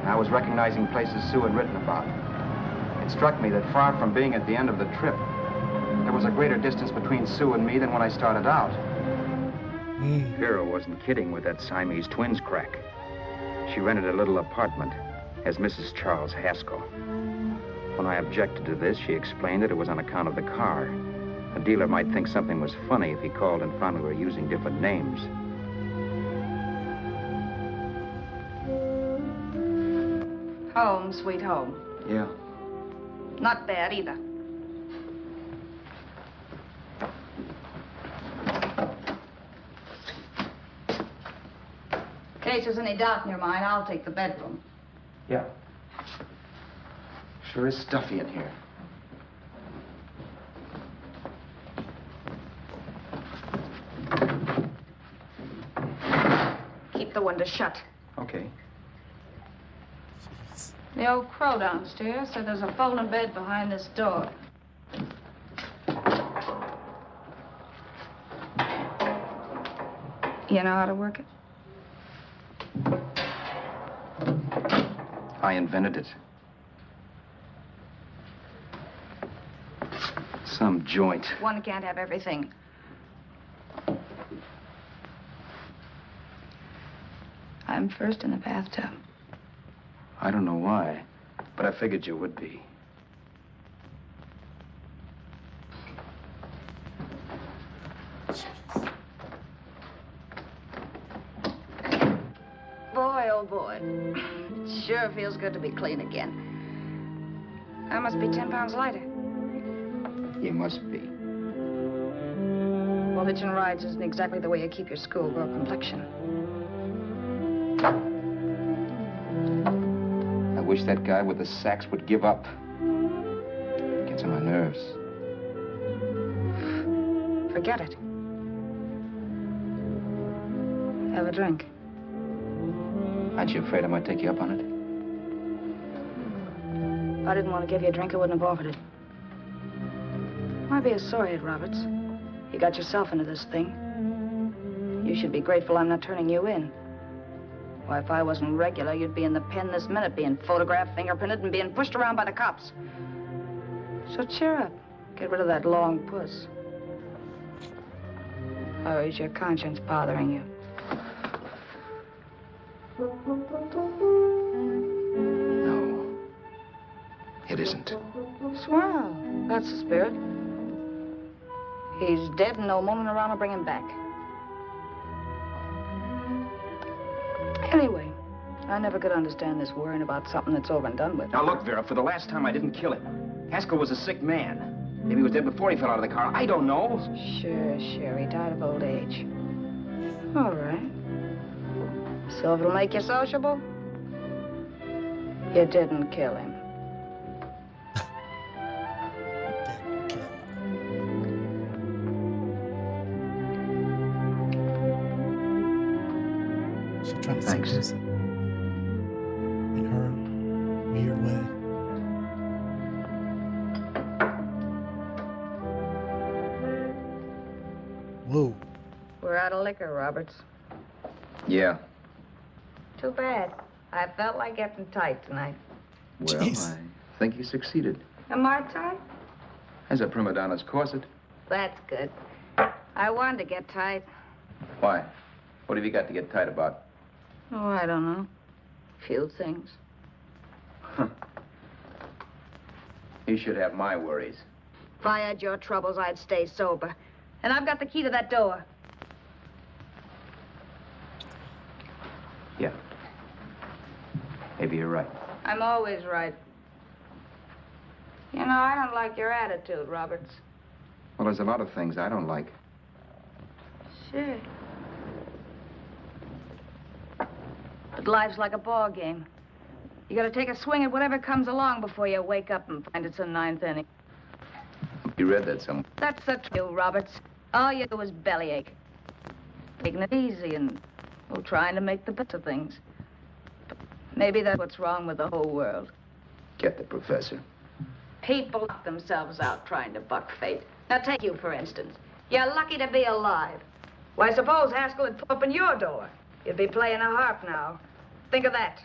Speaker 3: I was recognizing places Sue had written about. It struck me that far from being at the end of the trip, there was a greater distance between Sue and me than when I started out. Vera wasn't kidding with that Siamese twins crack. She rented a little apartment as Mrs. Charles Haskell. When I objected to this, she explained that it was on account of the car. A dealer might think something was funny if he called and found we were using different names.
Speaker 12: Home, sweet home.
Speaker 3: Yeah.
Speaker 12: Not bad either. In case there's any doubt in your mind, I'll take the bedroom.
Speaker 3: Yeah. Sure is stuffy in here.
Speaker 12: keep the window shut.
Speaker 3: Okay.
Speaker 12: The old crow downstairs said there's a folding bed behind this door. You know how to work it?
Speaker 3: I invented it. Some joint.
Speaker 12: One can't have everything. I'm first in the bathtub.
Speaker 3: I don't know why, but I figured you would be.
Speaker 12: Boy, oh boy. It sure feels good to be clean again. I must be 10 pounds lighter.
Speaker 3: You must be.
Speaker 12: Well, hitching rides isn't exactly the way you keep your schoolgirl complexion.
Speaker 3: I wish that guy with the sax would give up. Gets on my nerves.
Speaker 12: Forget it. Have a drink.
Speaker 3: Aren't you afraid I might take you up on it?
Speaker 12: If I didn't want to give you a drink, I wouldn't have offered it. Might be a sorehead, Roberts. You got yourself into this thing. You should be grateful I'm not turning you in. Why, if I wasn't regular, you'd be in the pen this minute, being photographed, fingerprinted, and being pushed around by the cops. So cheer up. Get rid of that long puss. Or is your conscience bothering you?
Speaker 3: No. It isn't.
Speaker 12: Swell. That's the spirit. He's dead and no moaning around will bring him back. Anyway, I never could understand this worrying about something that's over and done with.
Speaker 3: Now look, Vera, for the last time I didn't kill him. Haskell was a sick man. Maybe he was dead before he fell out of the car. I don't know.
Speaker 12: Sure. He died of old age. All right. So if it'll make you sociable, you didn't kill him.
Speaker 1: She's trying to
Speaker 3: Thanks.
Speaker 1: seduce him in her weird way. Whoa.
Speaker 12: We're out of liquor, Roberts.
Speaker 3: Yeah.
Speaker 12: Too bad. I felt like getting tight tonight.
Speaker 3: Well,
Speaker 1: Jeez.
Speaker 3: I think you succeeded.
Speaker 12: Am I tight?
Speaker 3: As a prima donna's corset.
Speaker 12: That's good. I wanted to get tight.
Speaker 3: Why? What have you got to get tight about?
Speaker 12: Oh, I don't know. Few things.
Speaker 3: You should have my worries.
Speaker 12: If I had your troubles, I'd stay sober. And I've got the key to that door.
Speaker 3: Yeah. Maybe you're right.
Speaker 12: I'm always right. You know, I don't like your attitude, Roberts.
Speaker 3: Well, there's a lot of things I don't like.
Speaker 12: Sure. But life's like a ball game. You gotta take a swing at whatever comes along before you wake up and find it's a ninth inning.
Speaker 3: You read that somewhere.
Speaker 12: That's the truth, Roberts. All you do is bellyache. Taking it easy and, well, trying to make the best of things. But maybe that's what's wrong with the whole world.
Speaker 3: Get the professor.
Speaker 12: People lock themselves out trying to buck fate. Now, take you, for instance. You're lucky to be alive. Why, suppose Haskell had put open your door. You'd be playing a harp now. Think of that.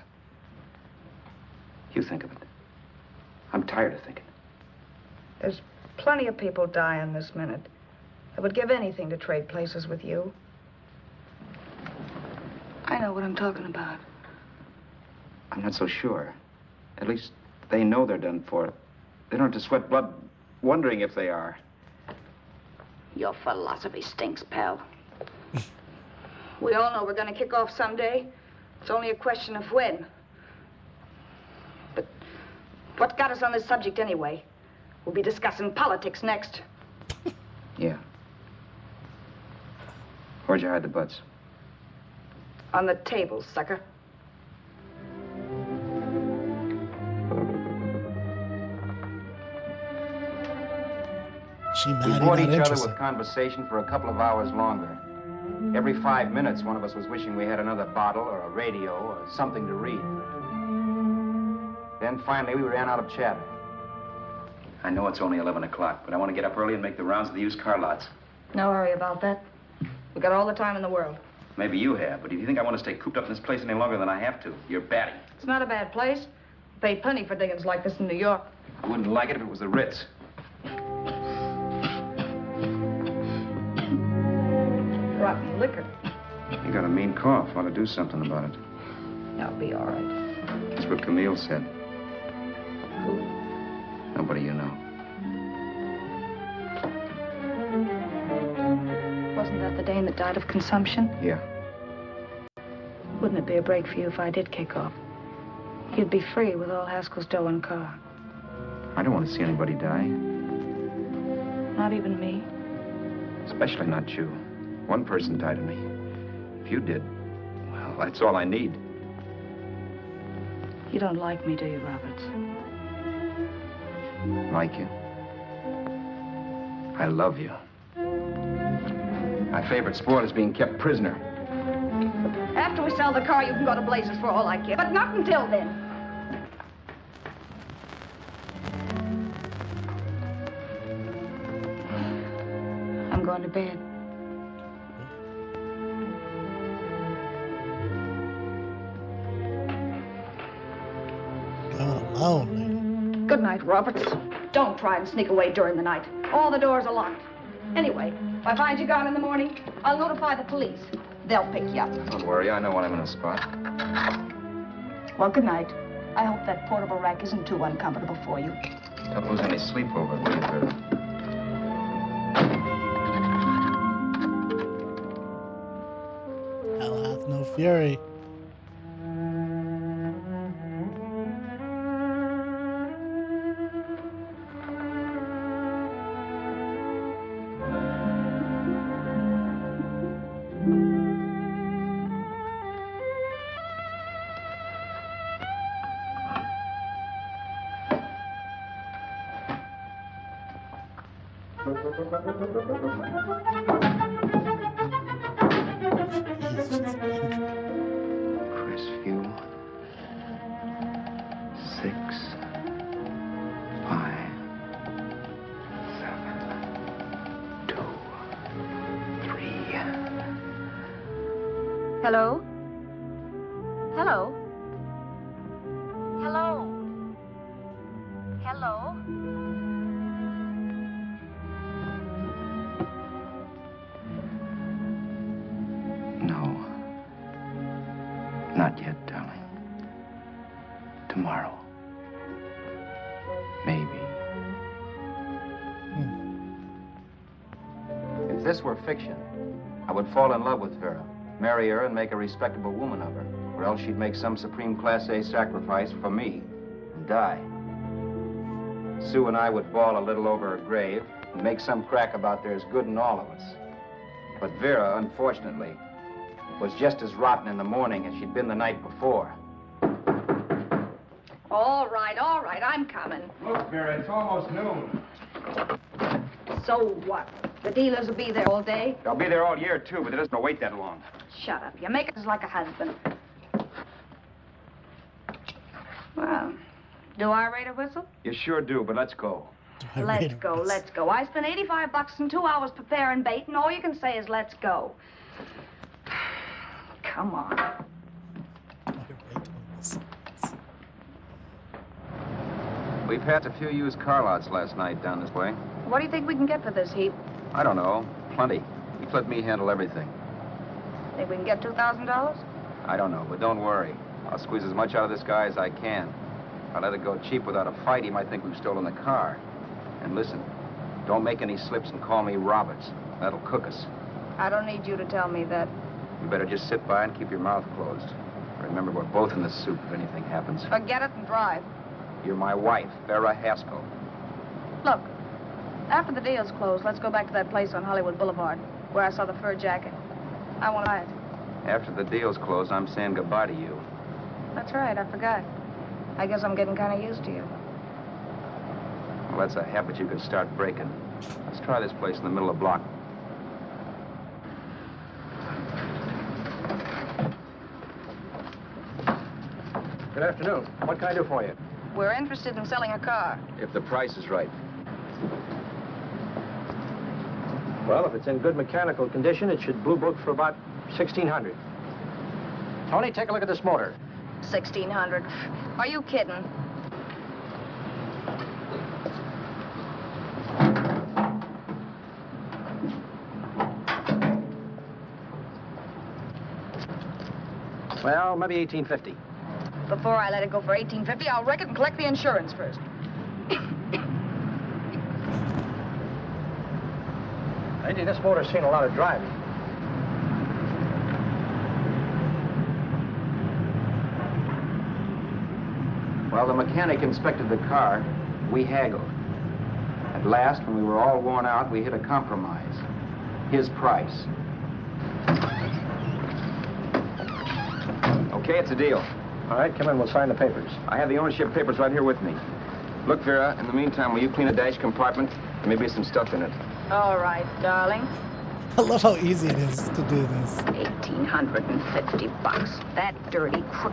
Speaker 3: You think of it. I'm tired of thinking.
Speaker 12: There's plenty of people dying this minute. I would give anything to trade places with you. I know what I'm talking about.
Speaker 3: I'm not so sure. At least they know they're done for. They don't have to sweat blood wondering if they are.
Speaker 12: Your philosophy stinks, pal. We all know we're gonna kick off someday. It's only a question of when. But what got us on this subject anyway? We'll be discussing politics next.
Speaker 3: Yeah. Where'd you hide the butts?
Speaker 12: On the table, sucker.
Speaker 1: She
Speaker 3: We
Speaker 1: mighty
Speaker 3: bored
Speaker 1: not
Speaker 3: each other
Speaker 1: interested.
Speaker 3: with conversation for a couple of hours longer. Every 5 minutes, one of us was wishing we had another bottle or a radio or something to read. Then finally, we ran out of chatter.
Speaker 6: I know it's only 11 o'clock, but I want to get up early and make the rounds of the used car lots.
Speaker 12: No hurry about that. We got all the time in the world.
Speaker 6: Maybe you have, but if you think I want to stay cooped up in this place any longer than I have to, you're batty.
Speaker 12: It's not a bad place. Pay plenty for diggings like this in New York.
Speaker 6: I wouldn't like it if it was the Ritz.
Speaker 12: Rotten liquor.
Speaker 3: You got a mean cough. Ought to do something about it.
Speaker 12: That'll be all right.
Speaker 3: That's what Camille said.
Speaker 12: Who?
Speaker 3: Nobody you know.
Speaker 12: Wasn't that the dame that died of consumption?
Speaker 3: Yeah.
Speaker 12: Wouldn't it be a break for you if I did kick off? You'd be free with all Haskell's dough and car.
Speaker 3: I don't want to see anybody die.
Speaker 12: Not even me.
Speaker 3: Especially not you. One person died of me. If you did, well, that's all I need.
Speaker 12: You don't like me, do you, Roberts?
Speaker 3: Like you? I love you. My favorite sport is being kept prisoner.
Speaker 12: After we sell the car, you can go to Blazers for all I care. But not until then. I'm going to bed.
Speaker 1: Going alone, lady.
Speaker 12: Good night, Roberts. Don't try and sneak away during the night. All the doors are locked. Anyway, if I find you gone in the morning, I'll notify the police. They'll pick you up.
Speaker 3: Don't worry, I know when I'm in a spot.
Speaker 12: Well, good night. I hope that portable rack isn't too uncomfortable for you.
Speaker 3: Don't lose any sleep over it, will you, Vera?
Speaker 1: Hell hath no fury.
Speaker 3: Crestview. 6, 5, 7, 2, 3.
Speaker 12: Hello? Hello? Hello? Hello?
Speaker 3: No. Not yet, darling. Tomorrow. Maybe. If this were fiction, I would fall in love with Vera, marry her, and make a respectable woman of her. Or else she'd make some supreme Class A sacrifice for me and die. Sue and I would bawl a little over her grave and make some crack about there's good in all of us. But Vera, unfortunately, was just as rotten in the morning as she'd been the night before.
Speaker 12: All right, I'm coming.
Speaker 3: Look, Vera, it's almost noon.
Speaker 12: So what? The dealers will be there all day?
Speaker 3: They'll be there all year, too, but it doesn't wait that long.
Speaker 12: Shut up. You make us like a husband. Well, do I rate a whistle?
Speaker 3: You sure do, but let's go.
Speaker 12: Let's go. I spent $85 and 2 hours preparing bait, and all you can say is let's go. Come on.
Speaker 3: We passed a few used car lots last night down this way.
Speaker 12: What do you think we can get for this heap?
Speaker 3: I don't know. Plenty. You let me handle everything.
Speaker 12: Think we can get $2,000?
Speaker 3: I don't know, but don't worry. I'll squeeze as much out of this guy as I can. If I let it go cheap without a fight, he might think we've stolen the car. And listen, don't make any slips and call me Roberts. That'll cook us.
Speaker 12: I don't need you to tell me that.
Speaker 3: You better just sit by and keep your mouth closed. Remember, we're both in the soup if anything happens.
Speaker 12: Forget it and drive.
Speaker 3: You're my wife, Vera Haskell.
Speaker 12: Look, after the deal's closed, let's go back to that place on Hollywood Boulevard where I saw the fur jacket. I want to buy it.
Speaker 3: After the deal's closed, I'm saying goodbye to you.
Speaker 12: That's right, I forgot. I guess I'm getting kind of used to you.
Speaker 3: Well, that's a habit you can start breaking. Let's try this place in the middle of the block.
Speaker 2: Good afternoon. What can I do for you?
Speaker 12: We're interested in selling a car.
Speaker 6: If the price is right.
Speaker 2: Well, if it's in good mechanical condition, it should blue book for about $1,600. Tony, take a look at this motor.
Speaker 12: 1,600. Are you kidding?
Speaker 2: Well, maybe $1,850.
Speaker 12: Before I let it go for $1,850, I'll wreck it and collect the insurance first.
Speaker 2: Lady, this motor's seen a lot of driving.
Speaker 3: Well, the mechanic inspected the car. We haggled. At last, when we were all worn out, we hit a compromise. His price. Okay, it's a deal.
Speaker 2: All right, come in. We'll sign the papers.
Speaker 3: I have the ownership papers right here with me. Look, Vera, in the meantime, will you clean the dash compartment? There may be some stuff in it.
Speaker 12: All right, darling.
Speaker 1: I love how easy it is to do this.
Speaker 12: $1,850. That dirty crook.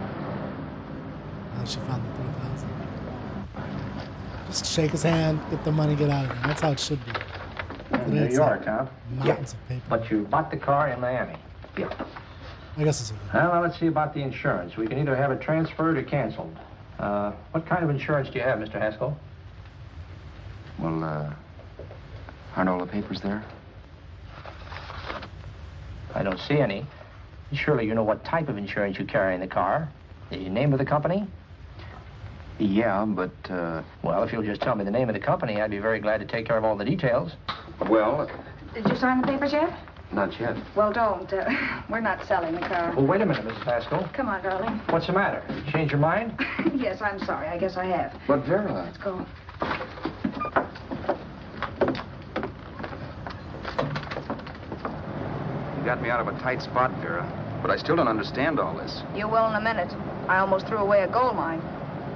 Speaker 1: Oh, she found the 3,000. Just shake his hand, get the money, get out of there. That's how it should be.
Speaker 2: In New York, huh?
Speaker 1: Mountains of paper.
Speaker 2: But you bought the car in Miami.
Speaker 12: Yeah.
Speaker 1: I guess it's okay.
Speaker 2: Well, now let's see about the insurance. We can either have it transferred or canceled. What kind of insurance do you have, Mr. Haskell?
Speaker 3: Well, aren't all the papers there?
Speaker 2: I don't see any. Surely you know what type of insurance you carry in the car. The name of the company?
Speaker 3: Yeah, but,
Speaker 2: Well, if you'll just tell me the name of the company, I'd be very glad to take care of all the details.
Speaker 3: well,
Speaker 12: Did you sign the papers yet?
Speaker 3: not yet.
Speaker 12: Well, don't. We're not selling the car.
Speaker 2: Well, wait a minute, Mrs. Haskell.
Speaker 12: Come on, darling.
Speaker 2: What's the matter? You changed your mind?
Speaker 12: Yes, I'm sorry. I guess I have.
Speaker 3: But, Vera...
Speaker 12: Let's go.
Speaker 3: You got me out of a tight spot, Vera. But I still don't understand all this.
Speaker 12: You will in a minute. I almost threw away a gold mine.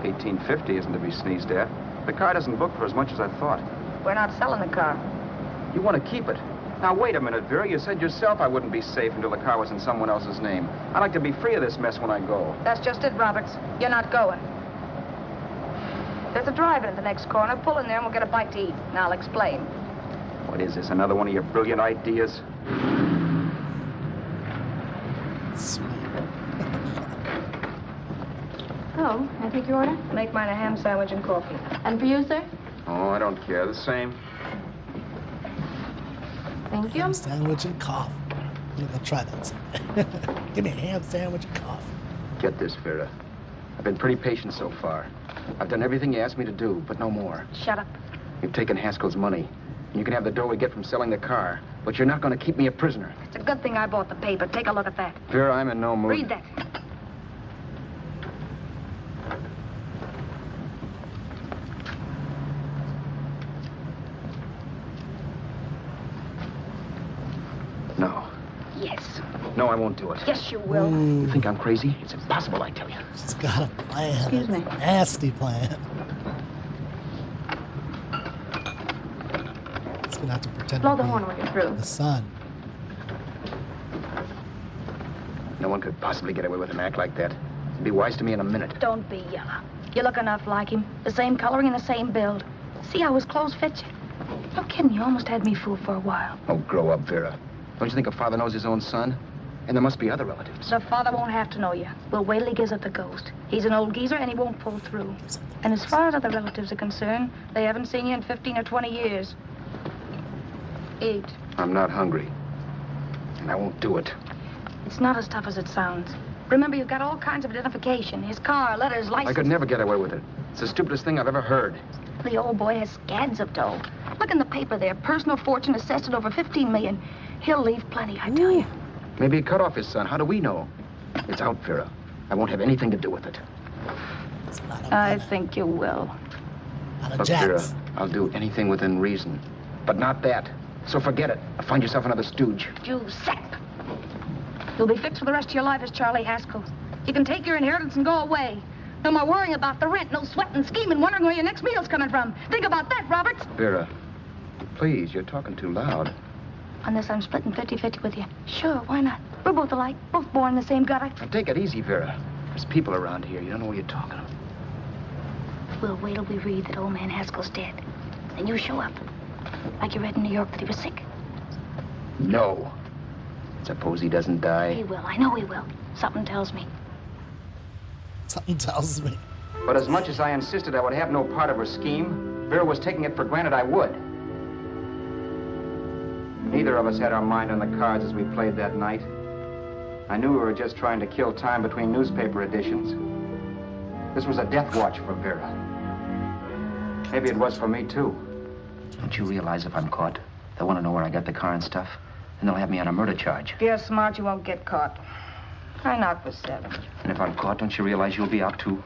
Speaker 3: 1850 isn't to be sneezed at. The car doesn't book for as much as I thought.
Speaker 12: We're not selling the car.
Speaker 3: You want to keep it. Now, wait a minute, Vera. You said yourself I wouldn't be safe until the car was in someone else's name. I'd like to be free of this mess when I go.
Speaker 12: That's just it, Roberts. You're not going. There's a drive-in at the next corner. Pull in there and we'll get a bite to eat. Now I'll explain.
Speaker 3: What is this, another one of your brilliant ideas?
Speaker 4: Oh, I take your order?
Speaker 12: Make mine a ham sandwich and coffee.
Speaker 4: And for you, sir?
Speaker 3: Oh, I don't care. The same.
Speaker 4: Thank you.
Speaker 1: Ham sandwich and coffee. I'm gonna try that someday. Give me a ham sandwich and coffee.
Speaker 3: Get this, Vera. I've been pretty patient so far. I've done everything you asked me to do, but no more.
Speaker 12: Shut up.
Speaker 3: You've taken Haskell's money. And you can have the dough we get from selling the car. But you're not going to keep me a prisoner.
Speaker 12: It's a good thing I bought the paper. Take a look at that.
Speaker 3: Vera, I'm in no mood.
Speaker 12: Read that.
Speaker 3: No.
Speaker 12: Yes.
Speaker 3: No, I won't do it.
Speaker 12: Yes, you will.
Speaker 1: Ooh,
Speaker 3: You think I'm crazy? It's impossible, I tell you.
Speaker 1: she's got a plan.
Speaker 12: Excuse me.
Speaker 1: It's a nasty plan. It's gonna have to pretend
Speaker 4: Blow
Speaker 1: to
Speaker 4: the
Speaker 1: be
Speaker 4: horn when you're through.
Speaker 1: the sun.
Speaker 3: No one could possibly get away with an act like that. It'd be wise to me in a minute.
Speaker 12: Don't be yellow. You look enough like him. The same coloring and the same build. See how his clothes fit you? No kidding, you almost had me fooled for a while.
Speaker 3: Oh, grow up, Vera. Don't you think a father knows his own son? And there must be other relatives.
Speaker 12: The father won't have to know you. We'll wait till he gives up the ghost. He's an old geezer and he won't pull through. And as far as other relatives are concerned, they haven't seen you in 15 or 20 years. Eat.
Speaker 3: I'm not hungry. And I won't do it.
Speaker 12: It's not as tough as it sounds. Remember, you've got all kinds of identification. His car, letters, license.
Speaker 3: I could never get away with it. It's the stupidest thing I've ever heard.
Speaker 12: The old boy has scads of dough. Look in the paper there. Personal fortune assessed at over 15 million. He'll leave plenty, I tell you.
Speaker 3: Maybe he cut off his son. How do we know? It's out, Vera. I won't have anything to do with it.
Speaker 1: It's a lot of
Speaker 12: I
Speaker 1: money.
Speaker 12: think you will.
Speaker 1: A lot of
Speaker 3: Look, Vera,
Speaker 1: jacks.
Speaker 3: I'll do anything within reason. But not that. So forget it. Find yourself another stooge.
Speaker 12: You sap. You'll be fixed for the rest of your life as Charlie Haskell. You can take your inheritance and go away. No more worrying about the rent, no sweating, scheming, wondering where your next meal's coming from. Think about that, Roberts.
Speaker 3: Vera, please, you're talking too loud.
Speaker 12: On this, I'm splitting 50-50 with you. Sure, why not? We're both alike, both born in the same gutter.
Speaker 3: Now, take it easy, Vera. There's people around here. You don't know what you're talking about.
Speaker 13: We'll wait till we read that old man Haskell's dead. Then you show up. Like you read in New York that he was sick.
Speaker 3: No. Suppose he doesn't die.
Speaker 13: He will. I know he will. Something tells me.
Speaker 1: Something tells me.
Speaker 3: But as much as I insisted I would have no part of her scheme, Vera was taking it for granted I would. Neither of us had our mind on the cards as we played that night. I knew we were just trying to kill time between newspaper editions. This was a death watch for Vera. Maybe it was for me, too. Don't you realize if I'm caught, they'll want to know where I got the car and stuff, and they'll have me on a murder charge.
Speaker 12: If you're smart, you won't get caught. I knock for 7.
Speaker 3: And if I'm caught, don't you realize you'll be out, too?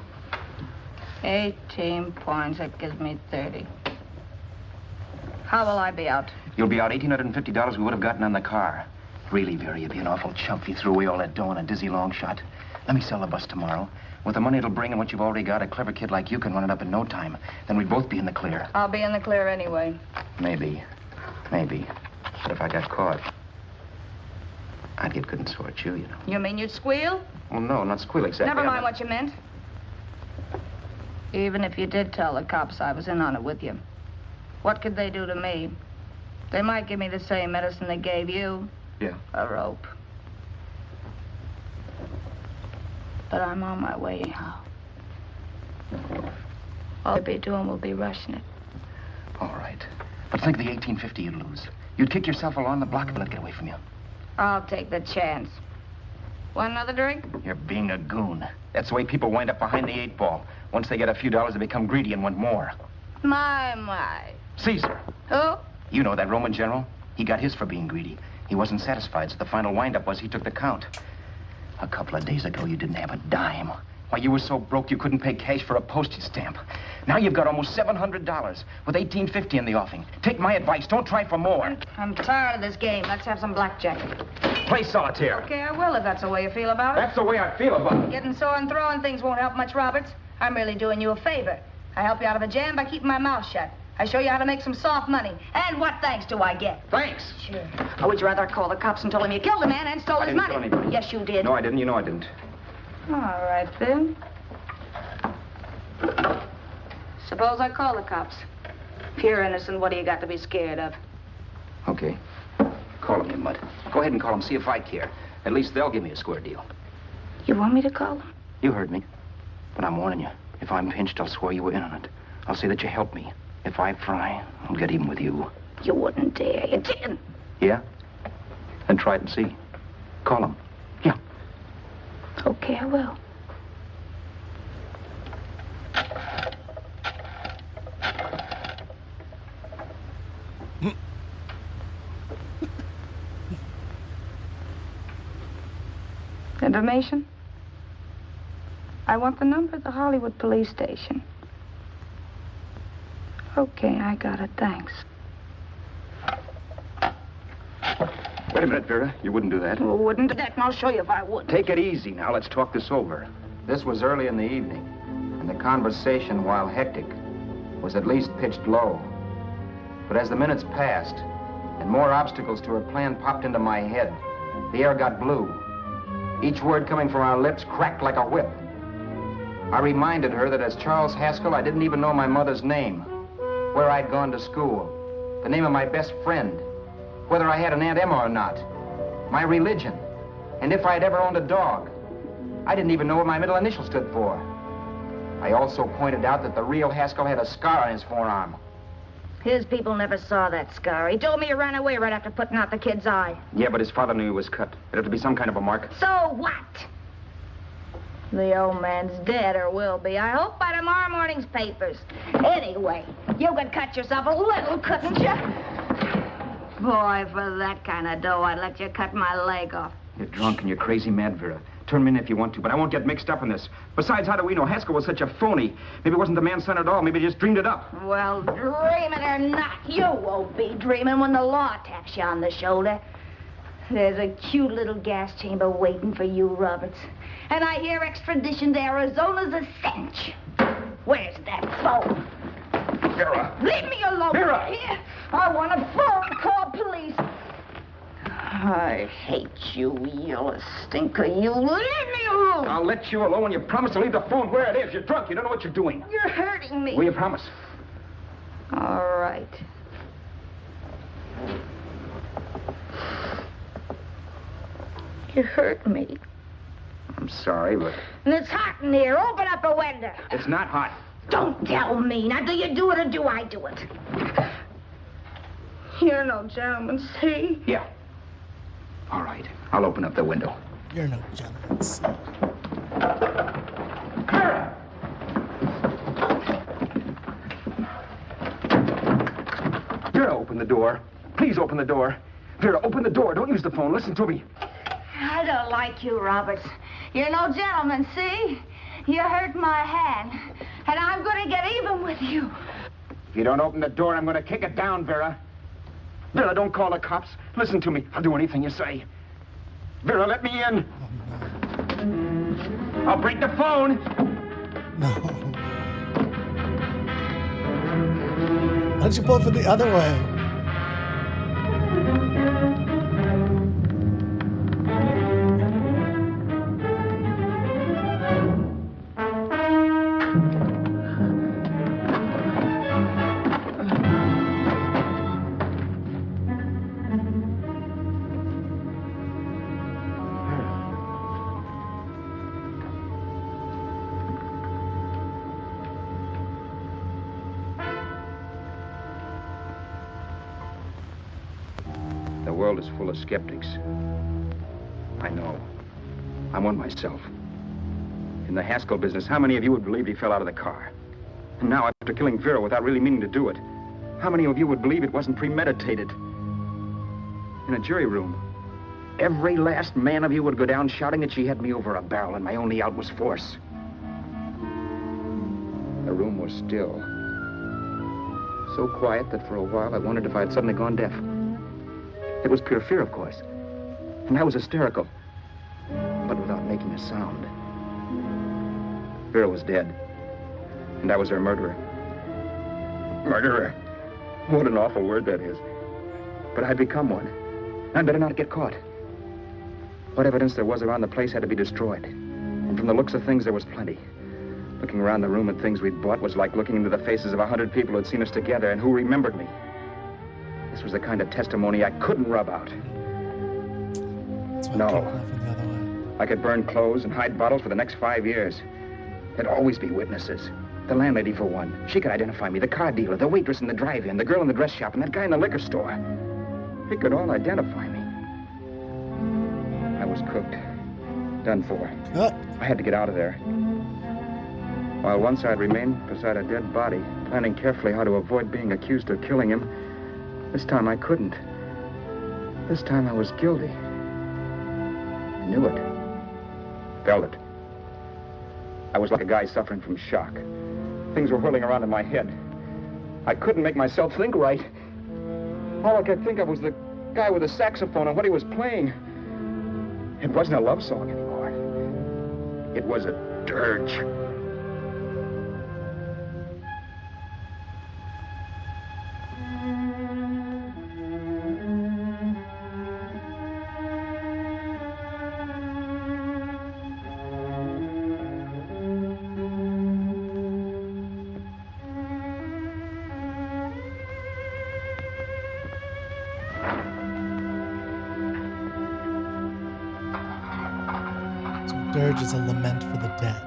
Speaker 12: 18 points, that gives me 30. How will I be out?
Speaker 3: You'll be out $1,850 we would have gotten on the car. Really, Vera, you'd be an awful chump if you threw away all that dough on a dizzy long shot. Let me sell the bus tomorrow. With the money it'll bring and what you've already got, a clever kid like you can run it up in no time. Then we'd both be in the clear.
Speaker 12: I'll be in the clear anyway.
Speaker 3: Maybe. Maybe. But if I got caught, I'd get good and sore at you, you know.
Speaker 12: You mean you'd squeal?
Speaker 3: Well, no, not squeal exactly.
Speaker 12: Never mind what you meant. Even if you did tell the cops I was in on it with you, what could they do to me? They might give me the same medicine they gave you.
Speaker 3: Yeah.
Speaker 12: A rope. But I'm on my way anyhow. All they'll be doing will be rushing it.
Speaker 3: All right. But think of the $1,850 you'd lose. You'd kick yourself along the block and let it get away from you.
Speaker 12: I'll take the chance. Want another drink?
Speaker 3: You're being a goon. That's the way people wind up behind the 8 ball. Once they get a few dollars, they become greedy and want more.
Speaker 12: My.
Speaker 3: Caesar.
Speaker 12: Who?
Speaker 3: You know that Roman general? He got his for being greedy. He wasn't satisfied, so the final wind-up was he took the count. A couple of days ago, you didn't have a dime. Why, you were so broke you couldn't pay cash for a postage stamp. Now you've got almost $700 with $1,850 in the offing. Take my advice. Don't try for more.
Speaker 12: I'm tired of this game. Let's have some blackjack.
Speaker 3: Play solitaire.
Speaker 12: Okay, I will if that's the way you feel about it.
Speaker 3: That's the way I feel about it.
Speaker 12: Getting sore and throwing things won't help much, Roberts. I'm really doing you a favor. I help you out of a jam by keeping my mouth shut. I show you how to make some soft money. And what thanks do I get?
Speaker 3: Thanks.
Speaker 12: Sure. Or would you rather call the cops and tell them you killed the man and stole his money?
Speaker 3: I didn't kill anybody.
Speaker 12: Yes, you did.
Speaker 3: No, I didn't. You know I didn't.
Speaker 12: All right, then. Suppose I call the cops. If you're innocent, what do you got to be scared of?
Speaker 3: Okay. Call them, you mutt. Go ahead and call them, see if I care. At least they'll give me a square deal.
Speaker 12: You want me to call them?
Speaker 3: You heard me. But I'm warning you. If I'm pinched, I'll swear you were in on it. I'll say that you helped me. If I fry, I'll get even with you.
Speaker 12: You wouldn't dare. You didn't.
Speaker 3: Yeah? Then try it and see. Call them. Yeah.
Speaker 12: Okay, I will. Information? I want the number of the Hollywood police station. Okay, I got it. Thanks.
Speaker 3: Wait a minute, Vera. You wouldn't do that.
Speaker 12: Well, wouldn't do that, and I'll show you if I would.
Speaker 3: Take it easy now. Let's talk this over. This was early in the evening, and the conversation, while hectic, was at least pitched low. But as the minutes passed, and more obstacles to her plan popped into my head, the air got blue. Each word coming from our lips cracked like a whip. I reminded her that as Charles Haskell, I didn't even know my mother's name, where I'd gone to school, the name of my best friend, whether I had an Aunt Emma or not, my religion, and if I'd ever owned a dog. I didn't even know what my middle initial stood for. I also pointed out that the real Haskell had a scar on his forearm.
Speaker 12: His people never saw that scar. He told me he ran away right after putting out the kid's eye.
Speaker 3: Yeah, but his father knew he was cut. It'd have to be some kind of a mark.
Speaker 12: So what? The old man's dead, or will be. I hope by tomorrow morning's papers. Anyway, you could cut yourself a little, couldn't you? Boy, for that kind of dough, I'd let you cut my leg off.
Speaker 3: You're drunk and you're crazy mad, Vera. Turn me in if you want to, but I won't get mixed up in this. Besides, how do we know Haskell was such a phony? Maybe it wasn't the man's son at all. Maybe he just dreamed it up.
Speaker 12: Well, dreaming or not, you won't be dreaming when the law taps you on the shoulder. There's a cute little gas chamber waiting for you, Roberts. And I hear extradition to Arizona's a cinch. Where's that phone?
Speaker 3: Vera!
Speaker 12: Leave me alone.
Speaker 3: Vera!
Speaker 12: Here. I want a phone. Call police. I hate you, yellow stinker. You leave me alone.
Speaker 6: I'll let you alone when you promise to leave the phone where it is. You're drunk. You don't know what you're doing.
Speaker 12: You're hurting me.
Speaker 6: Will you promise?
Speaker 12: All right. You hurt me.
Speaker 6: I'm sorry, but
Speaker 12: And it's hot in here. Open up a window.
Speaker 6: it's not hot.
Speaker 12: Don't tell me. Now, do you do it or do I do it? You're no gentleman, see?
Speaker 6: Yeah. All right. I'll open up the window.
Speaker 1: You're no gentleman. See.
Speaker 6: Vera, open the door. Please open the door. Vera, open the door. Don't use the phone. Listen to me.
Speaker 12: I don't like you, Roberts. You're no gentleman, see? You hurt my hand, and I'm going to get even with you.
Speaker 6: If you don't open the door, I'm going to kick it down, Vera. Vera, don't call the cops. Listen to me. I'll do anything you say. Vera, let me in. I'll break the phone.
Speaker 1: No. Why don't you pull it from the other way?
Speaker 6: The world is full of skeptics. I know. I'm one myself. In the Haskell business, how many of you would believe he fell out of the car? And now, after killing Vera without really meaning to do it, how many of you would believe it wasn't premeditated? In a jury room, every last man of you would go down shouting that she had me over a barrel and my only out was force. The room was still. So quiet that for a while I wondered if I had suddenly gone deaf. It was pure fear, of course. And I was hysterical, but without making a sound. Vera was dead, and I was her murderer. Murderer? What an awful word that is. But I'd become one. I'd better not get caught. What evidence there was around the place had to be destroyed. And from the looks of things, there was plenty. Looking around the room at things we'd bought was like looking into the faces of 100 people who'd seen us together and who remembered me. This was the kind of testimony I couldn't rub out. No. I could burn clothes and hide bottles for the next 5 years. There'd always be witnesses. The landlady, for one. She could identify me. The car dealer, the waitress in the drive-in, the girl in the dress shop, and that guy in the liquor store. They could all identify me. I was cooked. Done for. I had to get out of there. While once I'd remained beside a dead body, planning carefully how to avoid being accused of killing him, this time I couldn't. This time I was guilty. I knew it. Felt it. I was like a guy suffering from shock. Things were whirling around in my head. I couldn't make myself think right. All I could think of was the guy with the saxophone and what he was playing. It wasn't a love song anymore. It was a dirge.
Speaker 1: Dirge is a lament for the dead.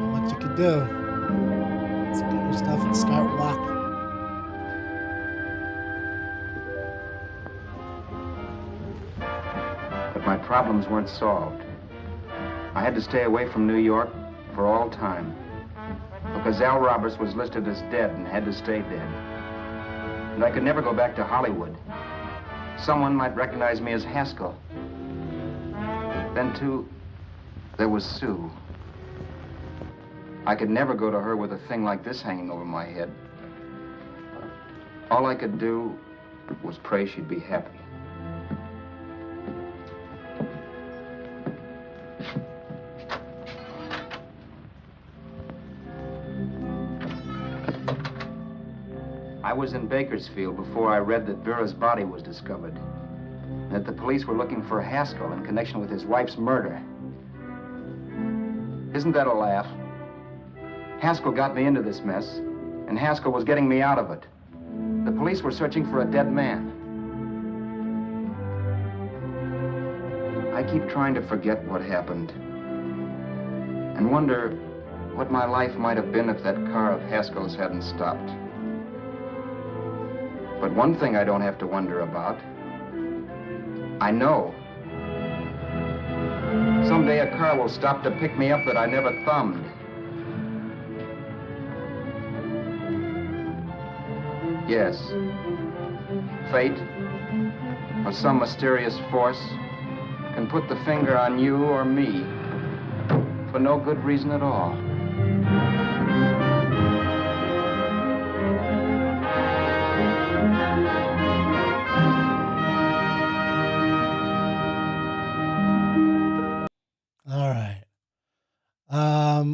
Speaker 1: Not much you could do. Let's get your stuff and start walking.
Speaker 6: But my problems weren't solved. I had to stay away from New York for all time. Because Al Roberts was listed as dead and had to stay dead. And I could never go back to Hollywood. Someone might recognize me as Haskell. Then, too, there was Sue. I could never go to her with a thing like this hanging over my head. All I could do was pray she'd be happy.
Speaker 3: I was in Bakersfield before I read that Vera's body was discovered. And that the police were looking for Haskell in connection with his wife's murder. Isn't that a laugh? Haskell got me into this mess, and Haskell was getting me out of it. The police were searching for a dead man. I keep trying to forget what happened and wonder what my life might have been if that car of Haskell's hadn't stopped. But one thing I don't have to wonder about. I know. Someday a car will stop to pick me up that I never thumbed. Yes. Fate, or some mysterious force, can put the finger on you or me for no good reason at all.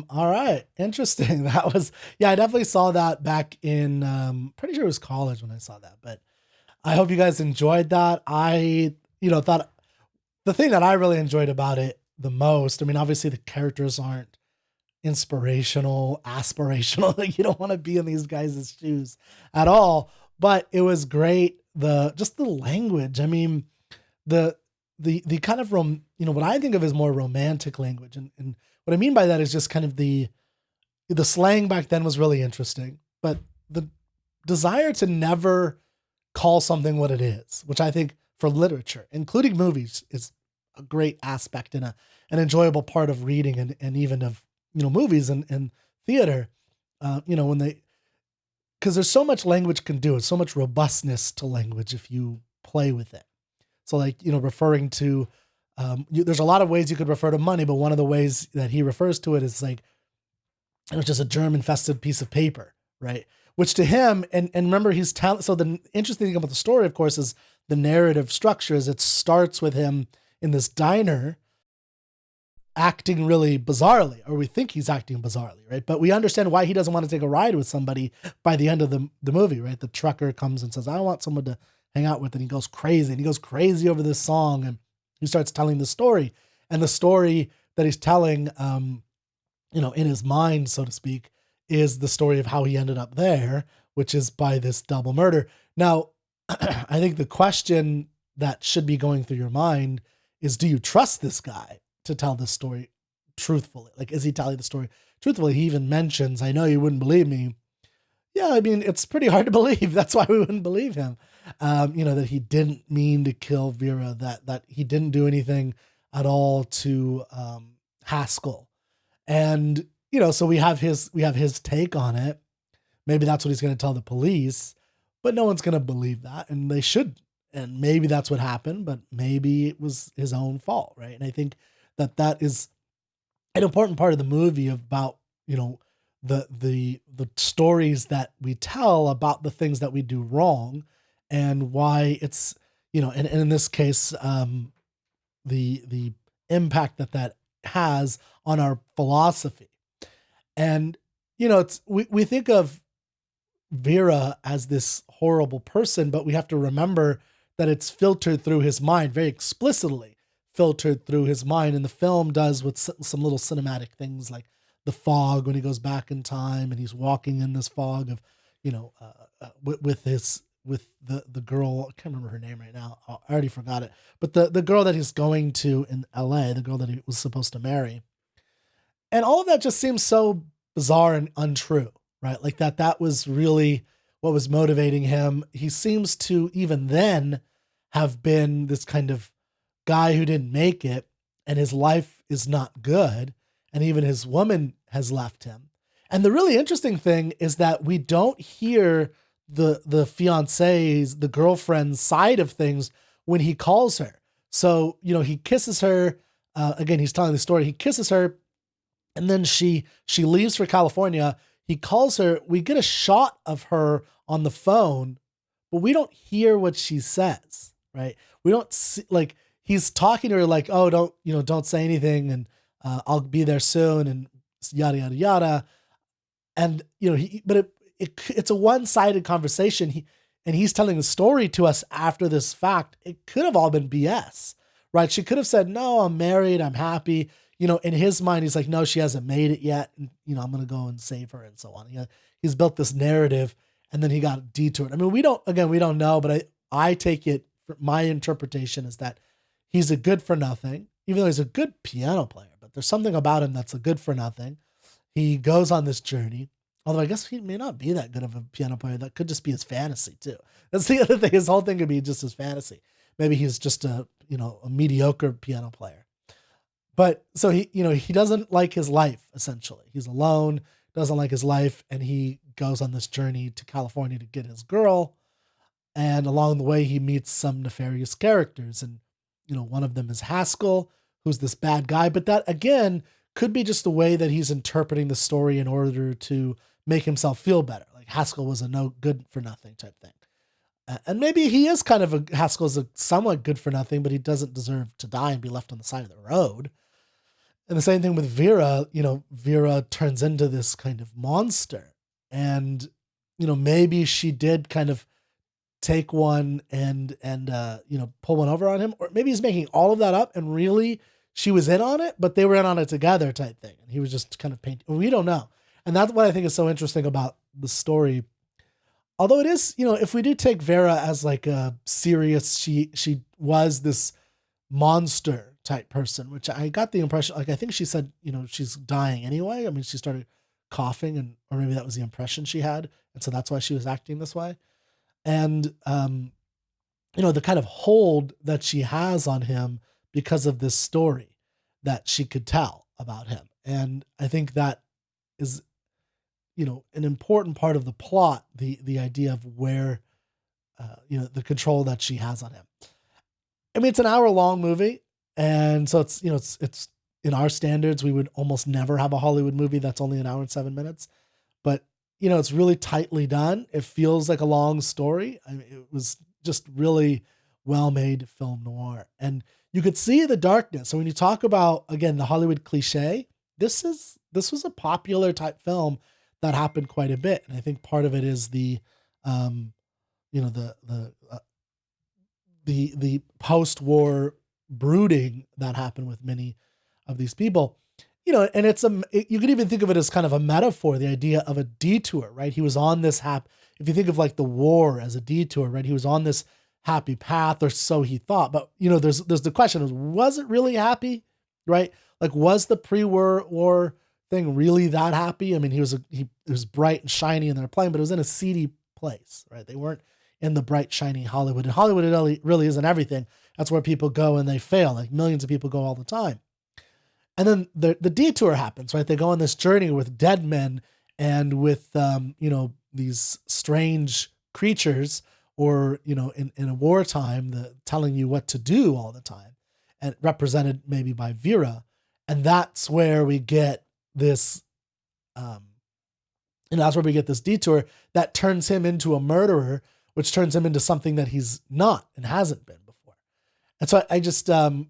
Speaker 1: All right. Interesting. That was, yeah, I definitely saw that back in, pretty sure it was college when I saw that, but I hope you guys enjoyed that. I, thought the thing that I really enjoyed about it the most, I mean, obviously the characters aren't inspirational, aspirational. Like you don't want to be in these guys' shoes at all, but it was great. Just the language. I mean, the kind of what I think of as more romantic language. And what I mean by that is just kind of the slang back then was really interesting, but the desire to never call something what it is, which I think for literature, including movies, is a great aspect and an enjoyable part of reading and even of, movies and theater, because there's so much language can do. It's so much robustness to language if you play with it. So like, referring to, there's a lot of ways you could refer to money, but one of the ways that he refers to it is like, it was just a germ-infested piece of paper, right? Which to him, and remember he's so the interesting thing about the story, of course, is the narrative structure is it starts with him in this diner acting really bizarrely, or we think he's acting bizarrely, right? But we understand why he doesn't want to take a ride with somebody by the end of the movie, right? The trucker comes and says, I want someone to hang out with, and he goes crazy, and he goes crazy over this song, and he starts telling the story, and the story that he's telling, in his mind, so to speak, is the story of how he ended up there, which is by this double murder. Now, I think the question that should be going through your mind is, do you trust this guy to tell this story truthfully? Like, is he telling the story truthfully? He even mentions, I know you wouldn't believe me. Yeah, I mean, it's pretty hard to believe. That's why we wouldn't believe him. That he didn't mean to kill Vera, that he didn't do anything at all to Haskell. And, so we have his take on it. Maybe that's what he's going to tell the police, but no one's going to believe that, and they should. And maybe that's what happened, but maybe it was his own fault, right? And I think that is an important part of the movie about, the stories that we tell about the things that we do wrong and why it's, and in this case, the impact that has on our philosophy. And, we think of Vera as this horrible person, but we have to remember that it's filtered through his mind, very explicitly filtered through his mind. And the film does with some little cinematic things like the fog when he goes back in time and he's walking in this fog of, with the girl, I can't remember her name right now. I already forgot it, but the girl that he's going to in LA, the girl that he was supposed to marry. And all of that just seems so bizarre and untrue, right? Like that was really what was motivating him. He seems to even then have been this kind of guy who didn't make it, and his life is not good. And even his woman has left him. And the really interesting thing is that we don't hear the fiancé's, the girlfriend's side of things when he calls her. So, he kisses her, again, he's telling the story. He kisses her, and then she leaves for California. He calls her. We get a shot of her on the phone, but we don't hear what she says, right? We don't see, like, he's talking to her like, oh, don't say anything, and I'll be there soon, and yada, yada, yada. And, it's a one-sided conversation. And he's telling the story to us after this fact. It could have all been BS, right? She could have said, no, I'm married, I'm happy. In his mind, he's like, no, she hasn't made it yet. And, I'm going to go and save her and so on. He's built this narrative, and then he got detoured. I mean, we don't know, but I take it, my interpretation is that he's a good for nothing, even though he's a good piano player, but there's something about him that's a good for nothing. He goes on this journey, although I guess he may not be that good of a piano player. That could just be his fantasy too. That's the other thing. His whole thing could be just his fantasy. Maybe he's just a mediocre piano player. But so he doesn't like his life, essentially. He's alone, doesn't like his life, and he goes on this journey to California to get his girl. And along the way, he meets some nefarious characters. And, one of them is Haskell, who's this bad guy. But that, again, could be just the way that he's interpreting the story in order to make himself feel better. Like Haskell was a no good for nothing type thing. And maybe he is Haskell's a somewhat good for nothing, but he doesn't deserve to die and be left on the side of the road. And the same thing with Vera. Vera turns into this kind of monster. And, maybe she did kind of take one and pull one over on him. Or maybe he's making all of that up and really she was in on it, but they were in on it together type thing. And he was just kind of painting. We don't know. And that's what I think is so interesting about the story. Although it is, if we do take Vera as like a serious, she was this monster type person, which I got the impression, like, I think she said, she's dying anyway. I mean, she started coughing or maybe that was the impression she had. And so that's why she was acting this way. And, the kind of hold that she has on him because of this story that she could tell about him. And I think that is, an important part of the plot, the idea of where, the control that she has on him. I mean, it's an hour-long movie, and so it's in our standards, we would almost never have a Hollywood movie that's only an hour and 7 minutes. But, it's really tightly done. It feels like a long story. I mean, it was just really well-made film noir. And you could see the darkness. So when you talk about, again, the Hollywood cliche, this was a popular type film that happened quite a bit. And I think part of it is the post-war brooding that happened with many of these people, and you could even think of it as kind of a metaphor, the idea of a detour, right? He was on this if you think of like the war as a detour, right? He was on this happy path, or so he thought. But, there's the question of, was it really happy, right? Like, was the pre-war thing really that happy? I mean, it was bright and shiny in their plane, but it was in a seedy place, right? They weren't in the bright, shiny Hollywood. And Hollywood, it really isn't everything. That's where people go and they fail. Like millions of people go all the time. And then the detour happens, right? They go on this journey with dead men and with, these strange creatures, or, in a wartime, telling you what to do all the time, and represented maybe by Vera. And that's where we get this, that's where we get this detour that turns him into a murderer, which turns him into something that he's not and hasn't been before. And so I just, I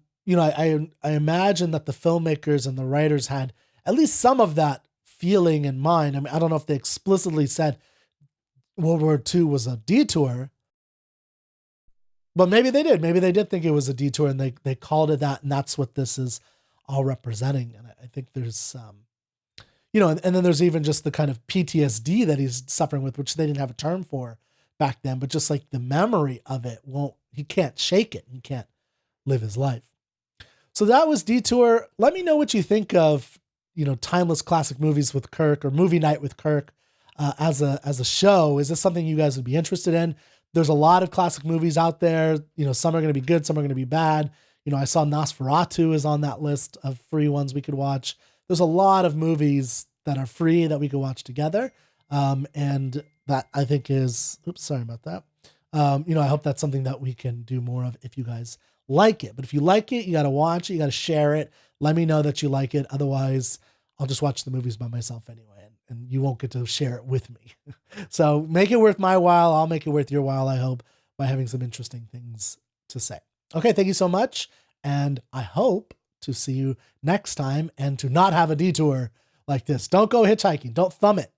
Speaker 1: imagine that the filmmakers and the writers had at least some of that feeling in mind. I mean, I don't know if they explicitly said World War II was a detour, but maybe they did. Maybe they did think it was a detour, and they called it that, and that's what this is all representing. And I think there's, and then there's even just the kind of PTSD that he's suffering with, which they didn't have a term for back then, but just like the memory of it he can't shake it. He can't live his life. So that was Detour. Let me know what you think of, timeless classic movies with Kirk, or movie night with Kirk, as a show. Is this something you guys would be interested in? There's a lot of classic movies out there. Some are going to be good, some are going to be bad. I saw Nosferatu is on that list of free ones we could watch. There's a lot of movies that are free that we could watch together. And that I think is, sorry about that. I hope that's something that we can do more of if you guys like it. But if you like it, you got to watch it, you got to share it. Let me know that you like it. Otherwise, I'll just watch the movies by myself anyway, and you won't get to share it with me. So make it worth my while. I'll make it worth your while, I hope, by having some interesting things to say. Okay, thank you so much. And I hope to see you next time and to not have a detour like this. Don't go hitchhiking. Don't thumb it.